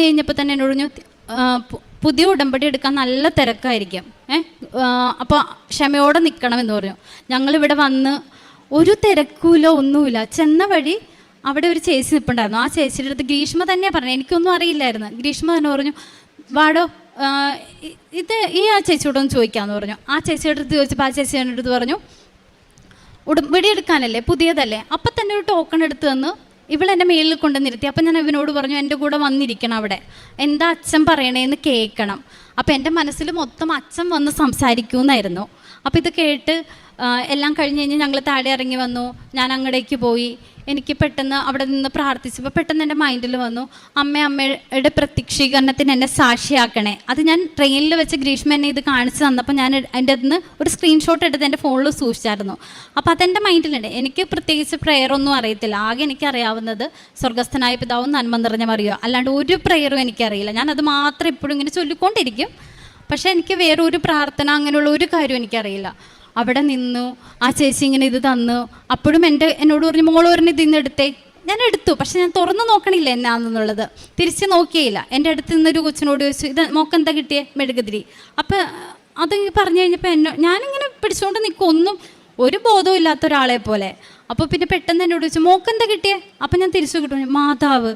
കഴിഞ്ഞപ്പോൾ തന്നെ എന്നോട് പറഞ്ഞു, പുതിയ ഉടമ്പടി എടുക്കാൻ നല്ല തിരക്കായിരിക്കും, അപ്പോൾ ക്ഷമയോടെ നിൽക്കണമെന്ന് പറഞ്ഞു. ഞങ്ങളിവിടെ വന്ന് ഒരു തിരക്കുമില്ല, ഒന്നുമില്ല. ചെന്ന വഴി അവിടെ ഒരു ചേച്ചി നിൽപ്പുണ്ടായിരുന്നു. ആ ചേച്ചിയുടെ അടുത്ത് ഗ്രീഷ്മ തന്നെയാണ് പറഞ്ഞു, എനിക്കൊന്നും അറിയില്ലായിരുന്നു. ഗ്രീഷ്മ തന്നെ പറഞ്ഞു, വാടോ ഇത് ആ ചേച്ചിയോടൊന്ന് ചോദിക്കാമെന്ന് പറഞ്ഞു. ആ ചേച്ചിയുടെ അടുത്ത് ചോദിച്ചപ്പോൾ ആ ചേച്ചി എൻ്റെ അടുത്ത് പറഞ്ഞു, ഉടമ്പടി എടുക്കാനല്ലേ, പുതിയതല്ലേ. അപ്പം തന്നെ ഒരു ടോക്കൺ എടുത്ത് തന്ന് ഇവളെന്നെ മേളിൽ കൊണ്ട് നിർത്തി. അപ്പം ഞാൻ ഇവനോട് പറഞ്ഞു, എൻ്റെ കൂടെ വന്നിരിക്കണം, അവിടെ എന്താ അച്ഛൻ പറയണേന്ന് കേൾക്കണം. അപ്പം എൻ്റെ മനസ്സിൽ മൊത്തം അച്ഛൻ വന്ന് സംസാരിക്കുമെന്നായിരുന്നു. അപ്പോൾ ഇത് കേട്ട് എല്ലാം കഴിഞ്ഞ് കഴിഞ്ഞ് ഞങ്ങൾ താഴെ ഇറങ്ങി വന്നു. ഞാൻ അങ്ങടേക്ക് പോയി. എനിക്ക് പെട്ടെന്ന് അവിടെ നിന്ന് പ്രാർത്ഥിച്ചപ്പോൾ പെട്ടെന്ന് എൻ്റെ മൈൻഡിൽ വന്നു, അമ്മയുടെ പ്രത്യക്ഷീകരണത്തിന് എന്നെ സാക്ഷിയാക്കണേ. അത് ഞാൻ ട്രെയിനിൽ വെച്ച് ഗ്രീഷ്മ എന്നെ ഇത് കാണിച്ച് തന്നപ്പോൾ ഞാൻ അതിൻ്റെ അതിന് ഒരു സ്ക്രീൻഷോട്ട് എടുത്ത് എൻ്റെ ഫോണിൽ സൂക്ഷിച്ചായിരുന്നു. അപ്പോൾ അതെൻ്റെ മൈൻഡിലുണ്ട്. എനിക്ക് പ്രത്യേകിച്ച് പ്രെയറൊന്നും അറിയത്തില്ല. ആകെ എനിക്കറിയാവുന്നത് സ്വർഗ്ഗസ്ഥനായ പിതാവും നന്മ നിറഞ്ഞ മറിയോ, അല്ലാണ്ട് ഒരു പ്രെയറും എനിക്കറിയില്ല. ഞാനത് മാത്രം എപ്പോഴും ഇങ്ങനെ ചൊല്ലിക്കൊണ്ടിരിക്കും. പക്ഷേ എനിക്ക് വേറൊരു പ്രാർത്ഥന അങ്ങനെയുള്ള ഒരു കാര്യവും എനിക്കറിയില്ല. അവിടെ നിന്നു, ആ ചേച്ചി ഇങ്ങനെ ഇത് തന്നു. അപ്പോഴും എന്നോട് പറഞ്ഞു, മോളോരനെ ഇതിന്ന് എടുത്തേ. ഞാൻ എടുത്തു, പക്ഷെ ഞാൻ തുറന്നു നോക്കണില്ല എന്നാണെന്നുള്ളത്, തിരിച്ച് നോക്കിയില്ല. എൻ്റെ അടുത്ത് നിന്നൊരു കൊച്ചിനോട് ചോദിച്ചു, ഇത് മോക്കെന്താ കിട്ടിയേ? മെഴുകുതിരി. അപ്പം അത് പറഞ്ഞു കഴിഞ്ഞപ്പോൾ ഞാനിങ്ങനെ പിടിച്ചുകൊണ്ട് നിൽക്കും, ഒന്നും ഒരു ബോധവും ഇല്ലാത്ത ഒരാളെ പോലെ. അപ്പോൾ പിന്നെ പെട്ടെന്ന് എന്നോട് ചോദിച്ചു, മോക്കെന്താ കിട്ടിയേ? അപ്പം ഞാൻ തിരിച്ചു കിട്ടും, മാതാവ്.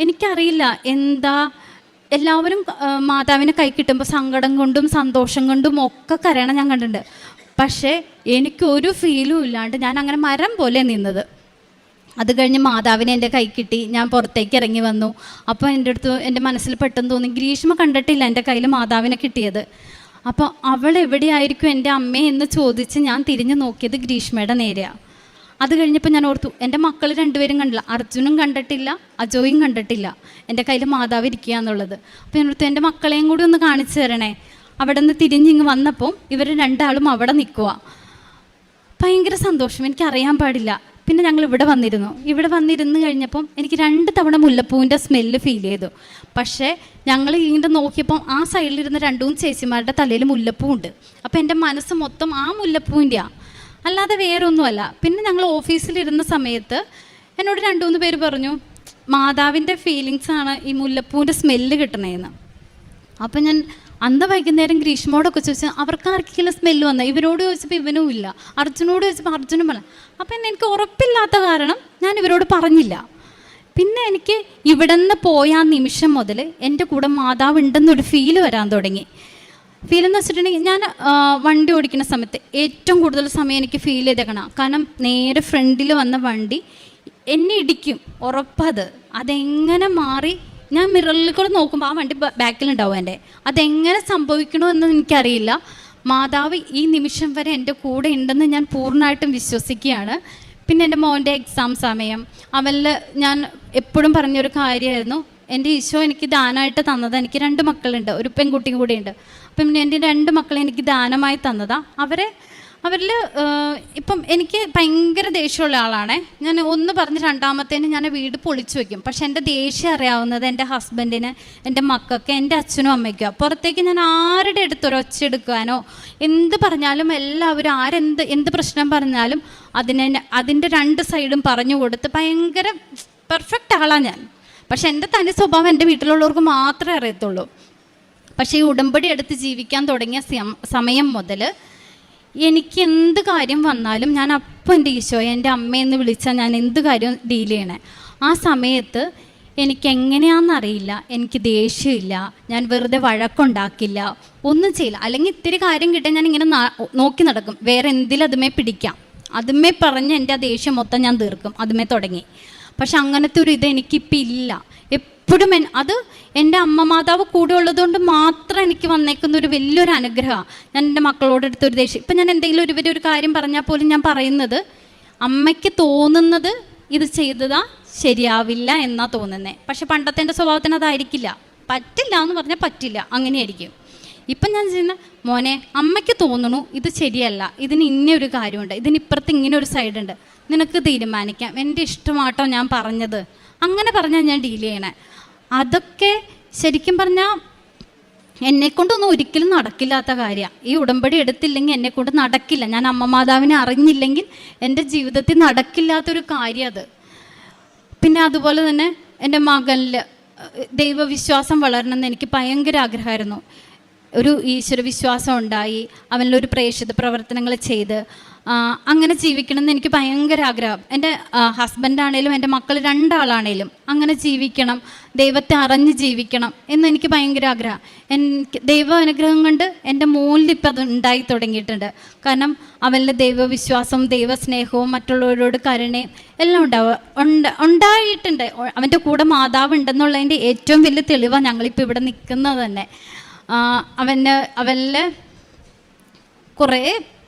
എനിക്കറിയില്ല എന്താ, എല്ലാവരും മാതാവിനെ കൈ കിട്ടുമ്പോൾ സങ്കടം കൊണ്ടും സന്തോഷം കൊണ്ടും ഒക്കെ കരയണം ഞാൻ കണ്ടിട്ടുണ്ട്. പക്ഷേ എനിക്കൊരു ഫീലും ഇല്ലാണ്ട് ഞാൻ അങ്ങനെ മരം പോലെ നിന്നത്. അത് കഴിഞ്ഞ് മാതാവിനെ എൻ്റെ കൈ കിട്ടി, ഞാൻ പുറത്തേക്ക് ഇറങ്ങി വന്നു. അപ്പോൾ എൻ്റെ മനസ്സിൽ പെട്ടെന്ന് തോന്നി, ഗ്രീഷ്മ കണ്ടിട്ടില്ല എൻ്റെ കയ്യിൽ മാതാവിനെ കിട്ടിയത്. അപ്പോൾ അവൾ എവിടെയായിരിക്കും എൻ്റെ അമ്മ എന്ന് ചോദിച്ച് ഞാൻ തിരിഞ്ഞു നോക്കിയത് ഗ്രീഷ്മയുടെ നേരെയാണ്. അത് കഴിഞ്ഞപ്പോൾ ഞാൻ ഓർത്തു, എൻ്റെ മക്കൾ 2 പേരും കണ്ടില്ല, അർജുനും കണ്ടിട്ടില്ല, അജോയും കണ്ടിട്ടില്ല എൻ്റെ കയ്യിൽ മാതാവ് ഇരിക്കുക എന്നുള്ളത്. അപ്പോൾ ഞാൻ ഓർത്തു, എൻ്റെ മക്കളെയും കൂടി ഒന്ന് കാണിച്ചു തരണേ. അവിടെ നിന്ന് തിരിഞ്ഞിങ്ങ് വന്നപ്പോൾ ഇവർ 2 ആളും അവിടെ നിൽക്കുക. ഭയങ്കര സന്തോഷം, എനിക്കറിയാൻ പാടില്ല. പിന്നെ ഞങ്ങൾ ഇവിടെ വന്നിരുന്ന് കഴിഞ്ഞപ്പം എനിക്ക് 2 തവണ മുല്ലപ്പൂവിൻ്റെ സ്മെല്ല് ഫീൽ ചെയ്തു. പക്ഷേ ഞങ്ങൾ ഇങ്ങനെ നോക്കിയപ്പം ആ സൈഡിലിരുന്ന 2 ചേച്ചിമാരുടെ തലയിൽ മുല്ലപ്പൂ ഉണ്ട്. അപ്പോൾ എൻ്റെ മനസ്സ് മൊത്തം ആ മുല്ലപ്പൂവിൻ്റെയാണ്, അല്ലാതെ വേറൊന്നുമല്ല. പിന്നെ ഞങ്ങൾ ഓഫീസിലിരുന്ന സമയത്ത് എന്നോട് 2-3 പേര് പറഞ്ഞു, മാതാവിൻ്റെ ഫീലിങ്സാണ് ഈ മുല്ലപ്പൂവിൻ്റെ സ്മെല്ല് കിട്ടണേന്ന്. അപ്പം ഞാൻ അന്ന് വൈകുന്നേരം ഗ്രീഷ്മോടൊക്കെ ചോദിച്ചാൽ അവർക്ക് ആർക്കെങ്കിലും സ്മെല്ല് വന്നത്, ഇവരോട് ചോദിച്ചപ്പോൾ ഇവനും ഇല്ല, അർജുനോട് ചോദിച്ചപ്പോൾ അർജുനും പറഞ്ഞ. അപ്പം എനിക്ക് ഉറപ്പില്ലാത്ത കാരണം ഞാൻ ഇവരോട് പറഞ്ഞില്ല. പിന്നെ എനിക്ക് ഇവിടെ നിന്ന് പോയ ആ നിമിഷം മുതൽ എൻ്റെ കൂടെ മാതാവ് ഉണ്ടെന്നൊരു ഫീല് വരാൻ തുടങ്ങി. ഫീലെന്ന് വെച്ചിട്ടുണ്ടെങ്കിൽ, ഞാൻ വണ്ടി ഓടിക്കുന്ന സമയത്ത് ഏറ്റവും കൂടുതൽ സമയം എനിക്ക് ഫീൽ ചെയ്തേക്കണം. കാരണം നേരെ ഫ്രണ്ടിൽ വന്ന വണ്ടി എന്നെ ഇടിക്കും, ഉറപ്പത്. അതെങ്ങനെ മാറി, ഞാൻ മിററിൽ കൂടെ നോക്കുമ്പോൾ ആ വണ്ടി ബാക്കിലുണ്ടാവും എൻ്റെ. അതെങ്ങനെ സംഭവിക്കണമെന്ന് എനിക്കറിയില്ല. മാതാവ് ഈ നിമിഷം വരെ എൻ്റെ കൂടെ ഉണ്ടെന്ന് ഞാൻ പൂർണ്ണമായിട്ടും വിശ്വസിക്കുകയാണ്. പിന്നെ എൻ്റെ മോൻ്റെ എക്സാം സമയം, അവനിൽ ഞാൻ എപ്പോഴും പറഞ്ഞൊരു കാര്യമായിരുന്നു, എൻ്റെ ഈശോ എനിക്ക് ദാനമായിട്ട് തന്നത്, എനിക്ക് 2 മക്കളുണ്ട്, ഒരു പെൺകുട്ടിയും കൂടിയുണ്ട്. അപ്പം എൻ്റെ 2 മക്കളെ എനിക്ക് ദാനമായി തന്നതാണ്. അവരിൽ ഇപ്പം എനിക്ക് ഭയങ്കര ദേഷ്യമുള്ള ആളാണേ. ഞാൻ ഒന്ന് പറഞ്ഞ് രണ്ടാമത്തേന് ഞാൻ വീട് പൊളിച്ചു വയ്ക്കും. പക്ഷെ എൻ്റെ ദേഷ്യം അറിയാവുന്നത് എൻ്റെ ഹസ്ബൻഡിന്, എൻ്റെ മക്കൾക്ക്, എൻ്റെ അച്ഛനും അമ്മയ്ക്കും. പുറത്തേക്ക് ഞാൻ ആരുടെ അടുത്തൊരൊച്ചെടുക്കാനോ എന്ത് പറഞ്ഞാലും എല്ലാവരും എന്ത് പ്രശ്നം പറഞ്ഞാലും അതിൻ്റെ 2 സൈഡും പറഞ്ഞു കൊടുത്ത് ഭയങ്കര പെർഫെക്റ്റ് ആളാണ് ഞാൻ. പക്ഷെ എൻ്റെ തനി സ്വഭാവം എൻ്റെ വീട്ടിലുള്ളവർക്ക് മാത്രമേ അറിയത്തുള്ളൂ. പക്ഷേ ഈ ഉടമ്പടി എടുത്ത് ജീവിക്കാൻ തുടങ്ങിയ സമയം മുതൽ എനിക്ക് എന്ത് കാര്യം വന്നാലും ഞാൻ അപ്പം എൻ്റെ ഈശോയെ, എൻ്റെ അമ്മയെന്ന് വിളിച്ചാൽ ഞാൻ എന്ത് കാര്യം ഡീൽ ചെയ്യണേ. ആ സമയത്ത് എനിക്ക് എങ്ങനെയാണെന്നറിയില്ല, എനിക്ക് ദേഷ്യമില്ല, ഞാൻ വെറുതെ വഴക്കുണ്ടാക്കില്ല, ഒന്നും ചെയ്യില്ല. അല്ലെങ്കിൽ ഇത്തിരി കാര്യം കിട്ടാൻ ഞാൻ ഇങ്ങനെ നോക്കി നടക്കും, വേറെ എന്തിലും അതുമേ പിടിക്കാം, അതുമേ പറഞ്ഞ് എൻ്റെ ആ ദേഷ്യം മൊത്തം ഞാൻ തീർക്കും, അതുമേ തുടങ്ങി. പക്ഷെ അങ്ങനത്തെ ഒരു ഇത് എനിക്കിപ്പോൾ ഇല്ല. എപ്പോഴും അത് എൻ്റെ അമ്മ മാതാവ് കൂടെ ഉള്ളതുകൊണ്ട് മാത്രം എനിക്ക് വന്നേക്കുന്ന ഒരു വലിയൊരു അനുഗ്രഹമാണ്. ഞാൻ എൻ്റെ മക്കളോട് അടുത്തൊരു ദേഷ്യം, ഇപ്പം ഞാൻ എന്തെങ്കിലും ഒരു കാര്യം പറഞ്ഞാൽ പോലും ഞാൻ പറയുന്നത് അമ്മയ്ക്ക് തോന്നുന്നത് ഇത് ചെയ്തതാ ശരിയാവില്ല എന്നാ തോന്നുന്നത്. പക്ഷെ പണ്ടത്തെ എൻ്റെ സ്വഭാവത്തിന് അതായിരിക്കില്ല. പറ്റില്ല എന്ന് പറഞ്ഞാൽ പറ്റില്ല, അങ്ങനെയായിരിക്കും. ഇപ്പം ഞാൻ ചെയ്യുന്ന, മോനെ അമ്മയ്ക്ക് തോന്നുന്നു ഇത് ശരിയല്ല, ഇതിന് ഇന്നൊരു കാര്യമുണ്ട്, ഇതിനിപ്പുറത്ത് ഇങ്ങനെ ഒരു സൈഡുണ്ട്, നിനക്ക് തീരുമാനിക്കാം, എൻ്റെ ഇഷ്ടമാട്ടോ ഞാൻ പറഞ്ഞത്, അങ്ങനെ പറഞ്ഞാൽ ഞാൻ ഡീൽ ചെയ്യണേ. അതൊക്കെ ശരിക്കും പറഞ്ഞാൽ എന്നെക്കൊണ്ടൊന്നും ഒരിക്കലും നടക്കില്ലാത്ത കാര്യമാണ്. ഈ ഉടമ്പടി എടുത്തില്ലെങ്കിൽ എന്നെക്കൊണ്ട് നടക്കില്ല. ഞാൻ അമ്മ മാതാവിനെ അറിഞ്ഞില്ലെങ്കിൽ എൻ്റെ ജീവിതത്തിൽ നടക്കില്ലാത്തൊരു കാര്യം അത്. പിന്നെ അതുപോലെ തന്നെ എൻ്റെ മകനിൽ ദൈവവിശ്വാസം വളരണമെന്ന് എനിക്ക് ഭയങ്കര ആഗ്രഹമായിരുന്നു. ഒരു ഈശ്വരവിശ്വാസം ഉണ്ടായി, അവനിലൊരു പ്രേക്ഷിത പ്രവർത്തനങ്ങൾ ചെയ്ത് അങ്ങനെ ജീവിക്കണമെന്ന് എനിക്ക് ഭയങ്കര ആഗ്രഹം. എൻ്റെ ഹസ്ബൻഡാണേലും എൻ്റെ മക്കൾ 2 ആളാണേലും അങ്ങനെ ജീവിക്കണം, ദൈവത്തെ അറിഞ്ഞ് ജീവിക്കണം എന്നെനിക്ക് ഭയങ്കര ആഗ്രഹം. എനിക്ക് ദൈവ അനുഗ്രഹം കൊണ്ട് എൻ്റെ മോനിൽ ഇപ്പം അത് ഉണ്ടായി തുടങ്ങിയിട്ടുണ്ട്. കാരണം അവനിൽ ദൈവവിശ്വാസവും ദൈവസ്നേഹവും മറ്റുള്ളവരോട് കരുണയും എല്ലാം ഉണ്ടായിട്ടുണ്ട്. അവൻ്റെ കൂടെ മാതാവ് ഉണ്ടെന്നുള്ളതിൻ്റെ ഏറ്റവും വലിയ തെളിവാണ് ഞങ്ങളിപ്പോൾ ഇവിടെ നിൽക്കുന്നത് തന്നെ. അവനിൽ കുറേ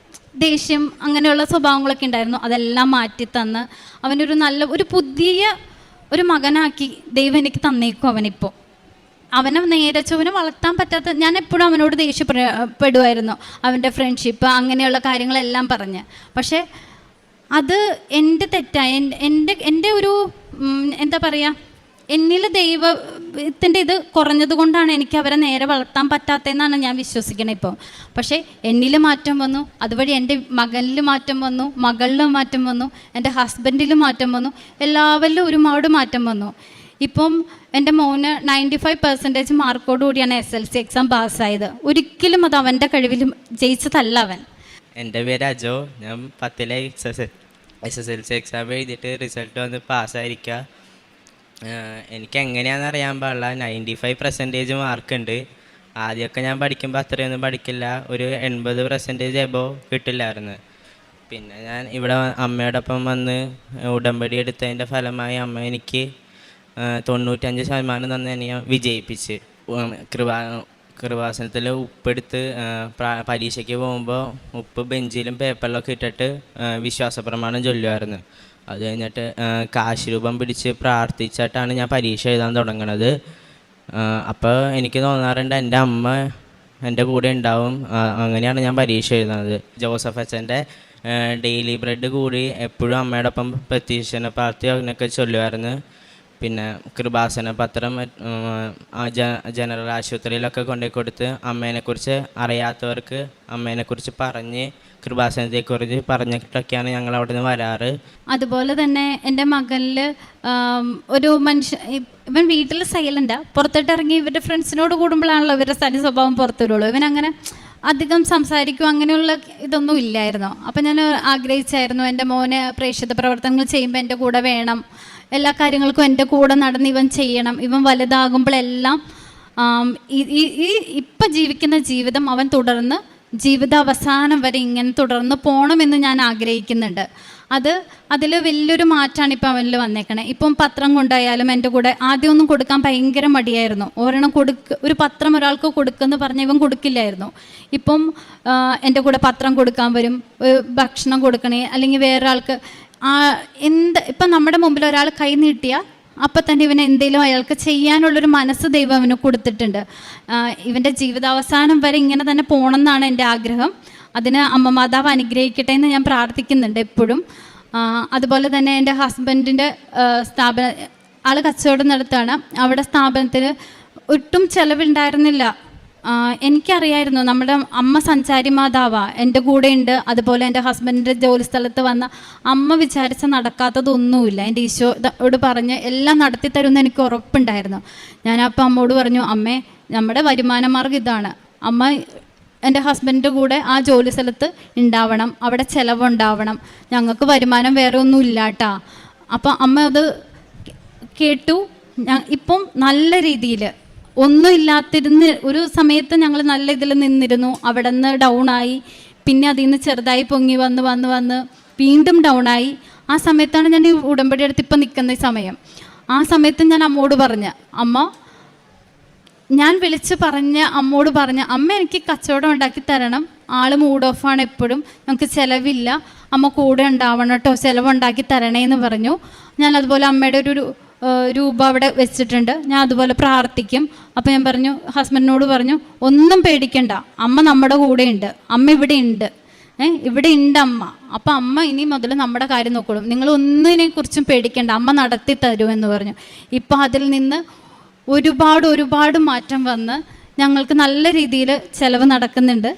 ദേഷ്യം അങ്ങനെയുള്ള സ്വഭാവങ്ങളൊക്കെ ഉണ്ടായിരുന്നു, അതെല്ലാം മാറ്റിത്തന്ന് അവനൊരു പുതിയ ഒരു മകനാക്കി ദൈവം എനിക്ക് തന്നേക്കും. അവനെ നേരെ ചൊവ്വനെ വളർത്താൻ പറ്റാത്ത, ഞാൻ എപ്പോഴും അവനോട് ദേഷ്യപ്പെടുമായിരുന്നു, അവൻ്റെ ഫ്രണ്ട്ഷിപ്പ് അങ്ങനെയുള്ള കാര്യങ്ങളെല്ലാം പറഞ്ഞ്. പക്ഷേ അത് എൻ്റെ തെറ്റായി, എൻ്റെ ഒരു എന്താ പറയുക, എന്നിൽ ദൈവത്തിൻ്റെ ഇത് കുറഞ്ഞത് കൊണ്ടാണ് എനിക്ക് അവരെ നേരെ വളർത്താൻ പറ്റാത്തതെന്നാണ് ഞാൻ വിശ്വസിക്കണത് ഇപ്പോൾ. പക്ഷേ എന്നിൽ മാറ്റം വന്നു, അതുവഴി എൻ്റെ മകനിൽ മാറ്റം വന്നു, മകളിൽ മാറ്റം വന്നു, എൻ്റെ ഹസ്ബൻഡിൽ മാറ്റം വന്നു, എല്ലാവരിലും ഒരുപാട് മാറ്റം വന്നു. ഇപ്പം എൻ്റെ മോന് 95% മാർക്കോടുകൂടിയാണ് SLC എക്സാം പാസ്സായത്. ഒരിക്കലും അത് അവൻ്റെ കഴിവിലും ജയിച്ചതല്ല അവൻ. എൻ്റെ പേര് അജോ. ഞാൻ 10ലെ SSLC എക്സാം എഴുതിയിട്ട് റിസൾട്ട് വന്ന് പാസ്സായിരിക്കുക. എനിക്ക് എങ്ങനെയാണെന്ന് അറിയാൻ പാടില്ല, 95% മാർക്കുണ്ട്. ആദ്യമൊക്കെ ഞാൻ പഠിക്കുമ്പോൾ അത്രയൊന്നും പഠിക്കില്ല, ഒരു 80% എബോ കിട്ടില്ലായിരുന്നു. പിന്നെ ഞാൻ ഇവിടെ അമ്മയോടൊപ്പം വന്ന് ഉടമ്പടി എടുത്തതിൻ്റെ ഫലമായി അമ്മ എനിക്ക് 95% തന്ന് എന്നെ വിജയിപ്പിച്ച്. കൃപാസനത്തിൽ ഉപ്പെടുത്ത് പരീക്ഷയ്ക്ക് പോകുമ്പോൾ ഉപ്പ് ബെഞ്ചിലും പേപ്പറിലൊക്കെ ഇട്ടിട്ട് വിശ്വാസ പ്രമാണം ചൊല്ലുമായിരുന്നു. അത് കഴിഞ്ഞിട്ട് കാശ് രൂപം പിടിച്ച് പ്രാർത്ഥിച്ചിട്ടാണ് ഞാൻ പരീക്ഷ എഴുതാൻ തുടങ്ങണത്. അപ്പോൾ എനിക്ക് തോന്നാറുണ്ട് എൻ്റെ അമ്മ എൻ്റെ കൂടെ ഉണ്ടാവും. അങ്ങനെയാണ് ഞാൻ പരീക്ഷ എഴുതുന്നത്. ജോസഫ് അച്ഛൻ്റെ ഡെയിലി ബ്രെഡ് കൂടി എപ്പോഴും അമ്മയോടൊപ്പം പ്രത്യക്ഷന പ്രാർത്ഥി അങ്ങനെയൊക്കെ ചൊല്ലുമായിരുന്നു. പിന്നെ കൃപാസന പത്രം ജനറൽ ആശുപത്രിയിലൊക്കെ കൊണ്ടുപോയി കൊടുത്ത് അമ്മേനെക്കുറിച്ച് അറിയാത്തവർക്ക് അമ്മേനെക്കുറിച്ച് പറഞ്ഞ് കൃപാസനത്തെക്കുറിച്ച് പറഞ്ഞിട്ടൊക്കെയാണ് ഞങ്ങൾ അവിടെ നിന്ന് വരാറ്. അതുപോലെ തന്നെ എൻ്റെ മകനിൽ ഒരു ഇവൻ വീട്ടിൽ സൈലൻ്റാണ്, പുറത്തോട്ട് ഇറങ്ങി ഇവരുടെ ഫ്രണ്ട്സിനോട് കൂടുമ്പോഴാണല്ലോ ഇവരുടെ തനി സ്വഭാവം പുറത്തു വരുള്ളൂ. ഇവനങ്ങനെ അധികം സംസാരിക്കും അങ്ങനെയുള്ള ഇതൊന്നും ഇല്ലായിരുന്നു. അപ്പം ഞാൻ ആഗ്രഹിച്ചായിരുന്നു എൻ്റെ മോന് പ്രേക്ഷിത പ്രവർത്തനങ്ങൾ ചെയ്യുമ്പോൾ എൻ്റെ കൂടെ വേണം, എല്ലാ കാര്യങ്ങൾക്കും എൻ്റെ കൂടെ നടന്ന് ഇവൻ ചെയ്യണം. ഇവൻ വലുതാകുമ്പോഴെല്ലാം ഇപ്പം ജീവിക്കുന്ന ജീവിതം അവൻ തുടർന്ന് ജീവിതാവസാനം വരെ ഇങ്ങനെ തുടർന്ന് പോകണമെന്ന് ഞാൻ ആഗ്രഹിക്കുന്നുണ്ട്. അതിൽ വലിയൊരു മാറ്റമാണ് ഇപ്പം അവനിൽ വന്നേക്കണേ. ഇപ്പം പത്രം കൊണ്ടായാലും എൻ്റെ കൂടെ ആദ്യമൊന്നും കൊടുക്കാൻ ഭയങ്കര മടിയായിരുന്നു. ഒരു പത്രം ഒരാൾക്ക് കൊടുക്കുമെന്ന് പറഞ്ഞാൽ ഇവൻ കൊടുക്കില്ലായിരുന്നു. ഇപ്പം എൻ്റെ കൂടെ പത്രം കൊടുക്കാൻ വരും, ഭക്ഷണം കൊടുക്കണേ അല്ലെങ്കിൽ വേറെ ആൾക്ക് ഇപ്പം നമ്മുടെ മുമ്പിൽ ഒരാൾ കൈ നീട്ടിയാൽ അപ്പം തന്നെ ഇവന് എന്തെങ്കിലും അയാൾക്ക് ചെയ്യാനുള്ളൊരു മനസ്സ് ദൈവം അവന് കൊടുത്തിട്ടുണ്ട്. ഇവൻ്റെ ജീവിതാവസാനം വരെ ഇങ്ങനെ തന്നെ പോകണം എന്നാണ് എൻ്റെ ആഗ്രഹം. അതിന് അമ്മ മാതാവ് അനുഗ്രഹിക്കട്ടെ എന്ന് ഞാൻ പ്രാർത്ഥിക്കുന്നുണ്ട് എപ്പോഴും. അതുപോലെ തന്നെ എൻ്റെ ഹസ്ബൻഡിൻ്റെ ആൾ കച്ചവടം നടത്തുകയാണ്. അവിടെ സ്ഥാപനത്തിൽ ഒട്ടും ചിലവുണ്ടായിരുന്നില്ല. എനിക്കറിയായിരുന്നു നമ്മുടെ അമ്മ സഞ്ചാരി മാതാവാ എൻ്റെ കൂടെ ഉണ്ട്. അതുപോലെ എൻ്റെ ഹസ്ബൻഡിൻ്റെ ജോലി സ്ഥലത്ത് വന്ന അമ്മ വിചാരിച്ച നടക്കാത്തതൊന്നുമില്ല. എൻ്റെ ഈശോയോട് പറഞ്ഞ് എല്ലാം നടത്തി തരുമെന്ന് എനിക്ക് ഉറപ്പുണ്ടായിരുന്നു. ഞാനപ്പോൾ അമ്മോട് പറഞ്ഞു, അമ്മേ നമ്മുടെ വരുമാന മാർഗ്ഗം ഇതാണ്. അമ്മ എൻ്റെ ഹസ്ബൻഡിൻ്റെ കൂടെ ആ ജോലി സ്ഥലത്ത് ഉണ്ടാവണം, അവിടെ ചിലവുണ്ടാവണം, ഞങ്ങൾക്ക് വരുമാനം വേറെ ഒന്നും ഇല്ലാട്ടാ. അപ്പം അമ്മ അത് കേട്ടു. ഇപ്പം നല്ല രീതിയിൽ ഒന്നും ഇല്ലാത്തിരുന്ന് ഒരു സമയത്ത് ഞങ്ങൾ നല്ല ഇതിൽ നിന്നിരുന്നു. അവിടെ നിന്ന് ഡൗണായി, പിന്നെ അതിൽ നിന്ന് ചെറുതായി പൊങ്ങി വന്ന് വീണ്ടും ഡൗണായി. ആ സമയത്താണ് ഞാൻ ഈ ഉടമ്പടി എടുത്ത് ഇപ്പം നിൽക്കുന്ന ഈ സമയം. ആ സമയത്ത് ഞാൻ അമ്മോട് പറഞ്ഞ ഞാൻ വിളിച്ച് അമ്മോട് പറഞ്ഞ അമ്മ എനിക്ക് കച്ചവടം ഉണ്ടാക്കി തരണം, ആൾ മൂഡ് ഓഫാണ് എപ്പോഴും, ഞങ്ങൾക്ക് ചിലവില്ല, അമ്മ കൂടെ ഉണ്ടാവണം കേട്ടോ, ചിലവുണ്ടാക്കി തരണേന്ന് പറഞ്ഞു. ഞാൻ അതുപോലെ അമ്മയുടെ ഒരു രൂപ അവിടെ വെച്ചിട്ടുണ്ട്, ഞാൻ അതുപോലെ പ്രാർത്ഥിക്കും. അപ്പോൾ ഞാൻ പറഞ്ഞു, ഹസ്ബൻഡിനോട് പറഞ്ഞു, ഒന്നും പേടിക്കണ്ട, അമ്മ നമ്മുടെ കൂടെ ഉണ്ട്, അമ്മ ഇവിടെ ഉണ്ട്, ഇവിടെ ഉണ്ട് അമ്മ. അപ്പം അമ്മ ഇനി മുതൽ നമ്മുടെ കാര്യം നോക്കണം, നിങ്ങൾ ഒന്നിനെക്കുറിച്ചും പേടിക്കണ്ട, അമ്മ നടത്തി തരുമെന്ന് പറഞ്ഞു. ഇപ്പം അതിൽ നിന്ന് ഒരുപാട് മാറ്റം വന്ന് ഞങ്ങൾക്ക് നല്ല രീതിയിൽ ചിലവ് നടക്കുന്നുണ്ട്.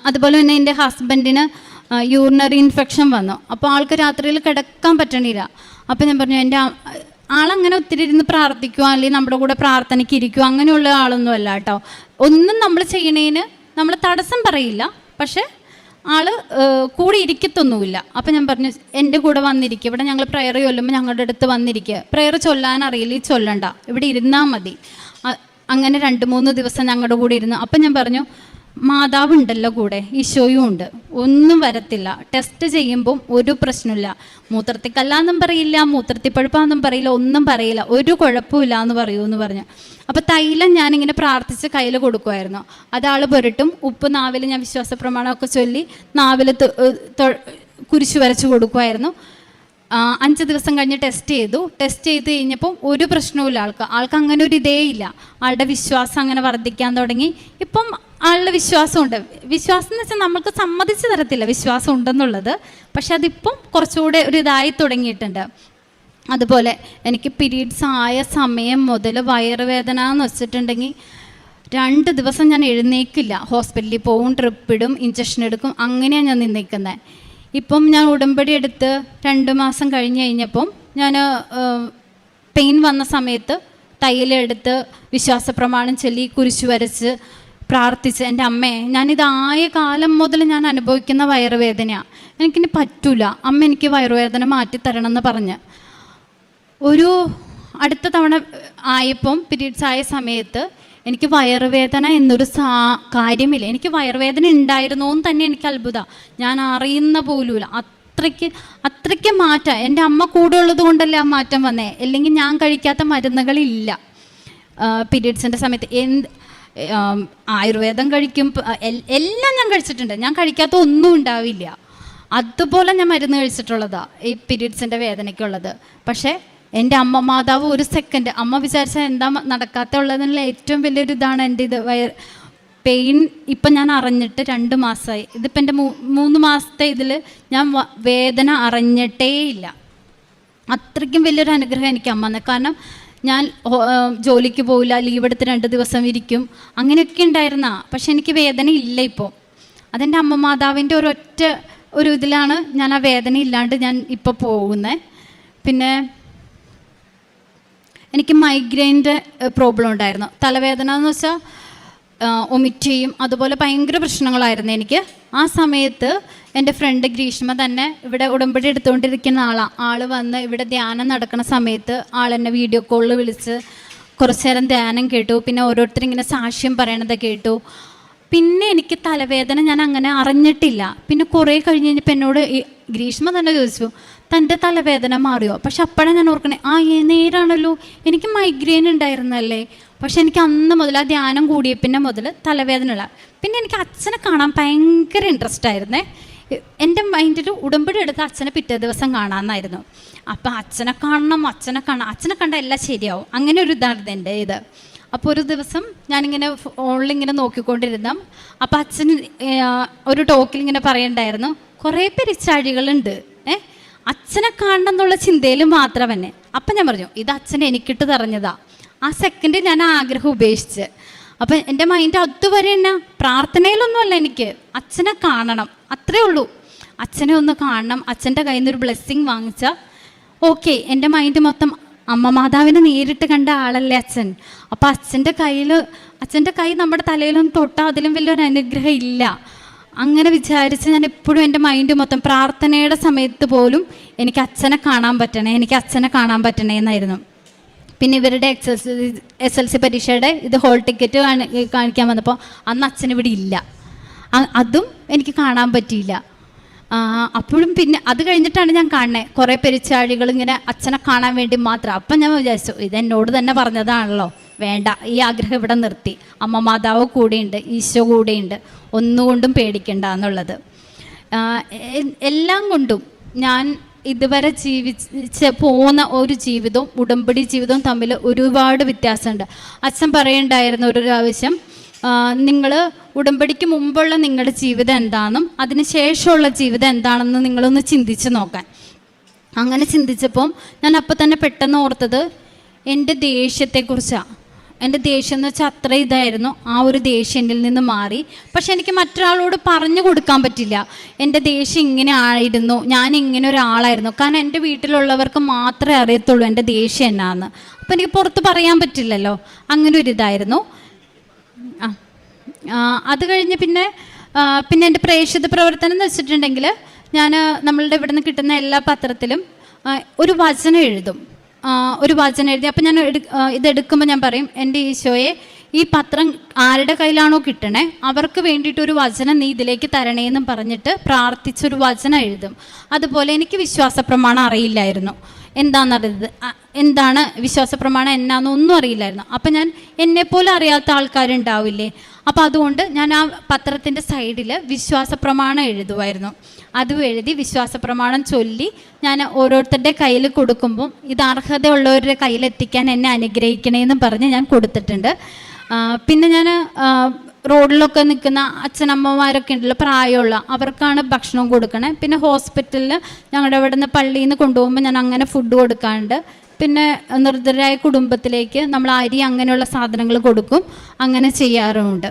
അതുപോലെ തന്നെ എൻ്റെ ഹസ്ബൻഡിന് യൂറിനറി ഇൻഫെക്ഷൻ വന്നു. അപ്പോൾ ആൾക്ക് രാത്രിയിൽ കിടക്കാൻ പറ്റണില്ല. അപ്പോൾ ഞാൻ പറഞ്ഞു, എൻ്റെ ആളങ്ങനെ ഒത്തിരി ഇരുന്ന് പ്രാർത്ഥിക്കുക, അല്ലെങ്കിൽ നമ്മുടെ കൂടെ പ്രാർത്ഥനയ്ക്ക് ഇരിക്കുക, അങ്ങനെയുള്ള ആളൊന്നും അല്ല കേട്ടോ. ഒന്നും നമ്മൾ ചെയ്യണേന് നമ്മൾ തടസ്സം പറയില്ല, പക്ഷെ ആൾ കൂടെ ഇരിക്കത്തൊന്നുമില്ല. അപ്പം ഞാൻ പറഞ്ഞു, എൻ്റെ കൂടെ വന്നിരിക്കുക, ഇവിടെ ഞങ്ങൾ പ്രെയർ ചൊല്ലുമ്പോൾ ഞങ്ങളുടെ അടുത്ത് വന്നിരിക്കുക, പ്രെയർ ചൊല്ലാൻ അറിയില്ല, ചൊല്ലണ്ട, ഇവിടെ ഇരുന്നാൽ മതി. അങ്ങനെ 2-3 ദിവസം ഞങ്ങളുടെ കൂടെ ഇരുന്നു. അപ്പം ഞാൻ പറഞ്ഞു, മാതാവ് ഉണ്ടല്ലോ കൂടെ, ഈശോയും ഉണ്ട്, ഒന്നും വരത്തില്ല, ടെസ്റ്റ് ചെയ്യുമ്പം ഒരു പ്രശ്നമില്ല, മൂത്രത്തിക്കല്ലാന്നും പറയില്ല, മൂത്രത്തിപ്പഴുപ്പാന്നും പറയില്ല, ഒന്നും പറയില്ല, ഒരു കുഴപ്പമില്ല എന്ന് പറയൂന്ന് പറഞ്ഞു. അപ്പോൾ തൈലം ഞാനിങ്ങനെ പ്രാർത്ഥിച്ച് കയ്യിൽ കൊടുക്കുമായിരുന്നു. അതാൾ പുരട്ടും, ഉപ്പ് നാവിൽ ഞാൻ വിശ്വാസ പ്രമാണമൊക്കെ ചൊല്ലി നാവിൽ കുരിശ് വരച്ച് കൊടുക്കുമായിരുന്നു. 5 ദിവസം കഴിഞ്ഞ് ടെസ്റ്റ് ചെയ്ത് കഴിഞ്ഞപ്പോൾ ഒരു പ്രശ്നവുമില്ല. ആൾക്ക് അങ്ങനെ ഒരു ഇതേ ഇല്ല. ആളുടെ വിശ്വാസം അങ്ങനെ വർദ്ധിക്കാൻ തുടങ്ങി. ഇപ്പം ആളുടെ വിശ്വാസമുണ്ട്. വിശ്വാസം എന്ന് വെച്ചാൽ നമ്മൾക്ക് സമ്മതിച്ച് തരത്തില്ല വിശ്വാസം ഉണ്ടെന്നുള്ളത്, പക്ഷെ അതിപ്പം കുറച്ചുകൂടെ ഒരു ഇതായി തുടങ്ങിയിട്ടുണ്ട്. അതുപോലെ എനിക്ക് പീരീഡ്സ് ആയ സമയം മുതൽ വയറുവേദന എന്ന് വെച്ചിട്ടുണ്ടെങ്കിൽ 2 ദിവസം ഞാൻ എഴുന്നേക്കില്ല, ഹോസ്പിറ്റലിൽ പോവും, ട്രിപ്പിടും, ഇഞ്ചക്ഷൻ എടുക്കും, അങ്ങനെയാണ് ഞാൻ നിന്നേക്കുന്നത്. ഇപ്പം ഞാൻ ഉടമ്പടി എടുത്ത് 2 മാസം കഴിഞ്ഞപ്പം ഞാൻ പെയിൻ വന്ന സമയത്ത് തൈലെടുത്ത് വിശ്വാസപ്രമാണം ചൊല്ലി കുരിശു വരച്ച് പ്രാർത്ഥിച്ച്, എൻ്റെ അമ്മയെ ഞാനിതായ കാലം മുതൽ ഞാൻ അനുഭവിക്കുന്ന വയറുവേദനയാണ്, എനിക്കിനി പറ്റൂല, അമ്മ എനിക്ക് വയറുവേദന മാറ്റിത്തരണം എന്ന് പറഞ്ഞ് ഒരു അടുത്ത തവണ ആയപ്പം പീരീഡ്സ് ആയ സമയത്ത് എനിക്ക് വയറുവേദന എന്നൊരു കാര്യമില്ല. എനിക്ക് വയറുവേദന ഉണ്ടായിരുന്നോ എന്ന് തന്നെ എനിക്ക് അത്ഭുതമാണ്. ഞാൻ അറിയുന്ന പോലുമില്ല. അത്രയ്ക്ക് മാറ്റം. എൻ്റെ അമ്മ കൂടെ ഉള്ളത് കൊണ്ടല്ലേ ആ മാറ്റം വന്നേ, അല്ലെങ്കിൽ ഞാൻ കഴിക്കാത്ത മരുന്നുകളില്ല പീരീഡ്സിൻ്റെ സമയത്ത്. ആയുർവേദം കഴിക്കും, എല്ലാം ഞാൻ കഴിച്ചിട്ടുണ്ട്. ഞാൻ കഴിക്കാത്ത ഒന്നും ഉണ്ടാവില്ല. അതുപോലെ ഞാൻ മരുന്ന് കഴിച്ചിട്ടുള്ളതാണ് ഈ പീരീഡ്സിൻ്റെ വേദനയ്ക്കുള്ളത്. പക്ഷേ എൻ്റെ അമ്മ മാതാവ് ഒരു സെക്കൻഡ് അമ്മ വിചാരിച്ചാൽ എന്താ നടക്കാത്തുള്ളതെന്നുള്ള ഏറ്റവും വലിയൊരു ഇതാണ് എൻ്റെ ഇത് പെയിൻ. ഇപ്പം ഞാൻ അറിഞ്ഞിട്ട് 2 മാസമായി. ഇതിപ്പോൾ എൻ്റെ 3 മാസത്തെ ഇതിൽ ഞാൻ വേദന അറിഞ്ഞിട്ടേ ഇല്ല. അത്രയ്ക്കും വലിയൊരു അനുഗ്രഹം എനിക്ക് അമ്മ. കാരണം ഞാൻ ജോലിക്ക് പോവില്ല, ലീവ് എടുത്ത് 2 ദിവസം ഇരിക്കും, അങ്ങനെയൊക്കെ ഉണ്ടായിരുന്ന. പക്ഷെ എനിക്ക് വേദന ഇല്ല ഇപ്പോൾ. അതെൻ്റെ അമ്മ മാതാവിൻ്റെ ഒരു ഇതിലാണ് ഞാൻ ആ വേദന ഇല്ലാണ്ട് ഞാൻ ഇപ്പോൾ പോകുന്നത്. പിന്നെ എനിക്ക് മൈഗ്രെയിൻ്റെ പ്രോബ്ലം ഉണ്ടായിരുന്നു. തലവേദന എന്ന് വെച്ചാൽ ഒമിറ്റ് ചെയ്യും, അതുപോലെ ഭയങ്കര പ്രശ്നങ്ങളായിരുന്നു എനിക്ക്. ആ സമയത്ത് എൻ്റെ ഫ്രണ്ട് ഗ്രീഷ്മ തന്നെ ഇവിടെ ഉടമ്പടി എടുത്തുകൊണ്ടിരിക്കുന്ന ആൾ വന്ന് ഇവിടെ ധ്യാനം നടക്കുന്ന സമയത്ത് ആളെന്നെ വീഡിയോ കോളിൽ വിളിച്ച് കുറച്ച് നേരം ധ്യാനം കേട്ടു. പിന്നെ ഓരോരുത്തരിങ്ങനെ സാക്ഷ്യം പറയണത് കേട്ടു. പിന്നെ എനിക്ക് തലവേദന ഞാൻ അങ്ങനെ അറിഞ്ഞിട്ടില്ല. പിന്നെ കുറേ കഴിഞ്ഞ് കഴിഞ്ഞപ്പോൾ എന്നോട് ഗ്രീഷ്മ തന്നെ ചോദിച്ചു, തൻ്റെ തലവേദന മാറിയോ? പക്ഷെ അപ്പോഴാണ് ഞാൻ ഓർക്കണേ, നേരാണല്ലോ, എനിക്ക് മൈഗ്രെയിൻ ഉണ്ടായിരുന്നല്ലേ. പക്ഷെ എനിക്ക് അന്ന് മുതൽ ആ ധ്യാനം കൂടിയ പിന്നെ മുതൽ തലവേദന ഉള്ള. പിന്നെ എനിക്ക് അച്ഛനെ കാണാൻ ഭയങ്കര ഇൻട്രസ്റ്റ് ആയിരുന്നേ. എൻ്റെ മൈൻഡിൽ ഉടമ്പടി എടുത്ത് അച്ഛനെ പിറ്റേ ദിവസം കാണാമെന്നായിരുന്നു. അപ്പം അച്ഛനെ കാണണം, അച്ഛനെ കണ്ടാൽ എല്ലാം ശരിയാവും, അങ്ങനെ ഒരു ഇതായിരുന്നു എൻ്റെ ഇത്. അപ്പോൾ ഒരു ദിവസം ഞാനിങ്ങനെ ഫോണിലിങ്ങനെ നോക്കിക്കൊണ്ടിരുന്ന, അപ്പോൾ അച്ഛൻ ഒരു ടോക്കിൽ ഇങ്ങനെ പറയണ്ടായിരുന്നു, കുറേ പെരിച്ചാഴികളുണ്ട്, അച്ഛനെ കാണണം എന്നുള്ള ചിന്തയിൽ മാത്രം തന്നെ. അപ്പം ഞാൻ പറഞ്ഞു, ഇത് അച്ഛൻ എനിക്കിട്ട് തറഞ്ഞതാ. ആ സെക്കൻഡ് ഞാൻ ആ ആഗ്രഹം ഉപേക്ഷിച്ച്. അപ്പം എൻ്റെ മൈൻഡ് അതുവരെ തന്നെ പ്രാർത്ഥനയിലൊന്നുമല്ല, എനിക്ക് അച്ഛനെ കാണണം, അത്രേ ഉള്ളൂ. അച്ഛനെ ഒന്ന് കാണണം, അച്ഛൻ്റെ കയ്യിൽ നിന്നൊരു ബ്ലെസ്സിങ് വാങ്ങിച്ചാൽ ഓക്കെ. എൻ്റെ മൈൻഡ് മൊത്തം അമ്മ മാതാവിനെ നേരിട്ട് കണ്ട ആളല്ലേ അച്ഛൻ. അപ്പോൾ അച്ഛൻ്റെ കൈ നമ്മുടെ തലയിലൊന്നും തൊട്ടാൽ അതിലും വലിയൊരു അനുഗ്രഹം ഇല്ല. അങ്ങനെ വിചാരിച്ച് ഞാൻ എപ്പോഴും എൻ്റെ മൈൻഡ് മൊത്തം പ്രാർത്ഥനയുടെ സമയത്ത് പോലും എനിക്ക് അച്ഛനെ കാണാൻ പറ്റണേ എന്നായിരുന്നു. പിന്നെ ഇവരുടെ SLC പരീക്ഷയുടെ ഇത് ഹോൾ ടിക്കറ്റ് കാണിക്കാൻ വന്നപ്പോൾ അന്ന് അച്ഛൻ ഇവിടെ ഇല്ല, അതും എനിക്ക് കാണാൻ പറ്റിയില്ല. അപ്പോഴും പിന്നെ അത് കഴിഞ്ഞിട്ടാണ് ഞാൻ കാണുന്നത്, കുറേ പെരിച്ചാഴികൾ ഇങ്ങനെ അച്ഛനെ കാണാൻ വേണ്ടി മാത്രം. അപ്പം ഞാൻ വിചാരിച്ചു, ഇതെന്നോട് തന്നെ പറഞ്ഞതാണല്ലോ, വേണ്ട, ഈ ആഗ്രഹം ഇവിടെ നിർത്തി. അമ്മ മാതാവ് കൂടെയുണ്ട്, ഈശോ കൂടെയുണ്ട്, ഒന്നുകൊണ്ടും പേടിക്കണ്ട എന്നുള്ളത്. എല്ലാം കൊണ്ടും ഞാൻ ഇതുവരെ ജീവിച്ച് പോകുന്ന ഒരു ജീവിതവും ഉടമ്പടി ജീവിതവും തമ്മിൽ ഒരുപാട് വ്യത്യാസമുണ്ട്. അച്ഛൻ പറയുണ്ടായിരുന്നു ഒരു പ്രാവശ്യം, നിങ്ങൾ ഉടമ്പടിക്ക് മുമ്പുള്ള നിങ്ങളുടെ ജീവിതം എന്താണെന്നും അതിന് ശേഷമുള്ള ജീവിതം എന്താണെന്നും നിങ്ങളൊന്ന് ചിന്തിച്ച് നോക്കാൻ. അങ്ങനെ ചിന്തിച്ചപ്പം ഞാൻ അപ്പം തന്നെ പെട്ടെന്ന് ഓർത്തത് എൻ്റെ ദേഷ്യത്തെക്കുറിച്ചാണ്. എൻ്റെ ദേഷ്യം എന്ന് വെച്ചാൽ അത്ര ഇതായിരുന്നു. ആ ഒരു ദേഷ്യം എന്നിൽ നിന്ന് മാറി. പക്ഷെ എനിക്ക് മറ്റൊരാളോട് പറഞ്ഞു കൊടുക്കാൻ പറ്റില്ല, എൻ്റെ ദേഷ്യം ഇങ്ങനെ ആയിരുന്നു, ഞാൻ ഇങ്ങനെ ഒരാളായിരുന്നു. കാരണം എൻ്റെ വീട്ടിലുള്ളവർക്ക് മാത്രമേ അറിയത്തുള്ളൂ എൻ്റെ ദേഷ്യം എന്നാന്ന്. അപ്പം എനിക്ക് പുറത്ത് പറയാൻ പറ്റില്ലല്ലോ. അങ്ങനെ ഒരു ഇതായിരുന്നു. അത് കഴിഞ്ഞ് പിന്നെ എൻ്റെ പ്രേക്ഷിത പ്രവർത്തനം എന്ന് വെച്ചിട്ടുണ്ടെങ്കിൽ, ഞാൻ നമ്മളുടെ ഇവിടെ നിന്ന് കിട്ടുന്ന എല്ലാ പത്രത്തിലും ഒരു വചനം എഴുതും. അപ്പോൾ ഞാൻ ഇതെടുക്കുമ്പോൾ ഞാൻ പറയും, എൻ്റെ ഈശോയെ, ഈ പത്രം ആരുടെ കയ്യിലാണോ കിട്ടണേ അവർക്ക് വേണ്ടിയിട്ടൊരു വചനം നീ ഇതിലേക്ക് തരണേന്നും പറഞ്ഞിട്ട് പ്രാർത്ഥിച്ചൊരു വചനം എഴുതും. അതുപോലെ എനിക്ക് വിശ്വാസ പ്രമാണം അറിയില്ലായിരുന്നു, എന്താണ് വിശ്വാസ പ്രമാണം എന്നാന്നൊന്നും അറിയില്ലായിരുന്നു. അപ്പം ഞാൻ എന്നെപ്പോലെ അറിയാത്ത ആൾക്കാരുണ്ടാവില്ലേ, അപ്പോൾ അതുകൊണ്ട് ഞാൻ ആ പത്രത്തിൻ്റെ സൈഡിൽ വിശ്വാസ പ്രമാണം എഴുതുമായിരുന്നു. അതും എഴുതി വിശ്വാസ പ്രമാണം ചൊല്ലി ഞാൻ ഓരോരുത്തരുടെ കയ്യിൽ കൊടുക്കുമ്പം ഇത് അർഹതയുള്ളവരുടെ കയ്യിലെത്തിക്കാൻ എന്നെ അനുഗ്രഹിക്കണേന്നും പറഞ്ഞ് ഞാൻ കൊടുത്തിട്ടുണ്ട്. പിന്നെ ഞാൻ റോഡിലൊക്കെ നിൽക്കുന്ന അച്ഛനമ്മമാരൊക്കെ ഉണ്ടല്ലോ, പ്രായമുള്ള, അവർക്കാണ് ഭക്ഷണം കൊടുക്കണേ. പിന്നെ ഹോസ്പിറ്റലിൽ ഞങ്ങളുടെ ഇവിടെ നിന്ന് പള്ളിയിൽ നിന്ന് കൊണ്ടുപോകുമ്പോൾ ഞാൻ അങ്ങനെ ഫുഡ് കൊടുക്കാറുണ്ട്. പിന്നെ നിർദ്ധരായ കുടുംബത്തിലേക്ക് നമ്മൾ അരി അങ്ങനെയുള്ള സാധനങ്ങൾ കൊടുക്കും, അങ്ങനെ ചെയ്യാറുമുണ്ട്.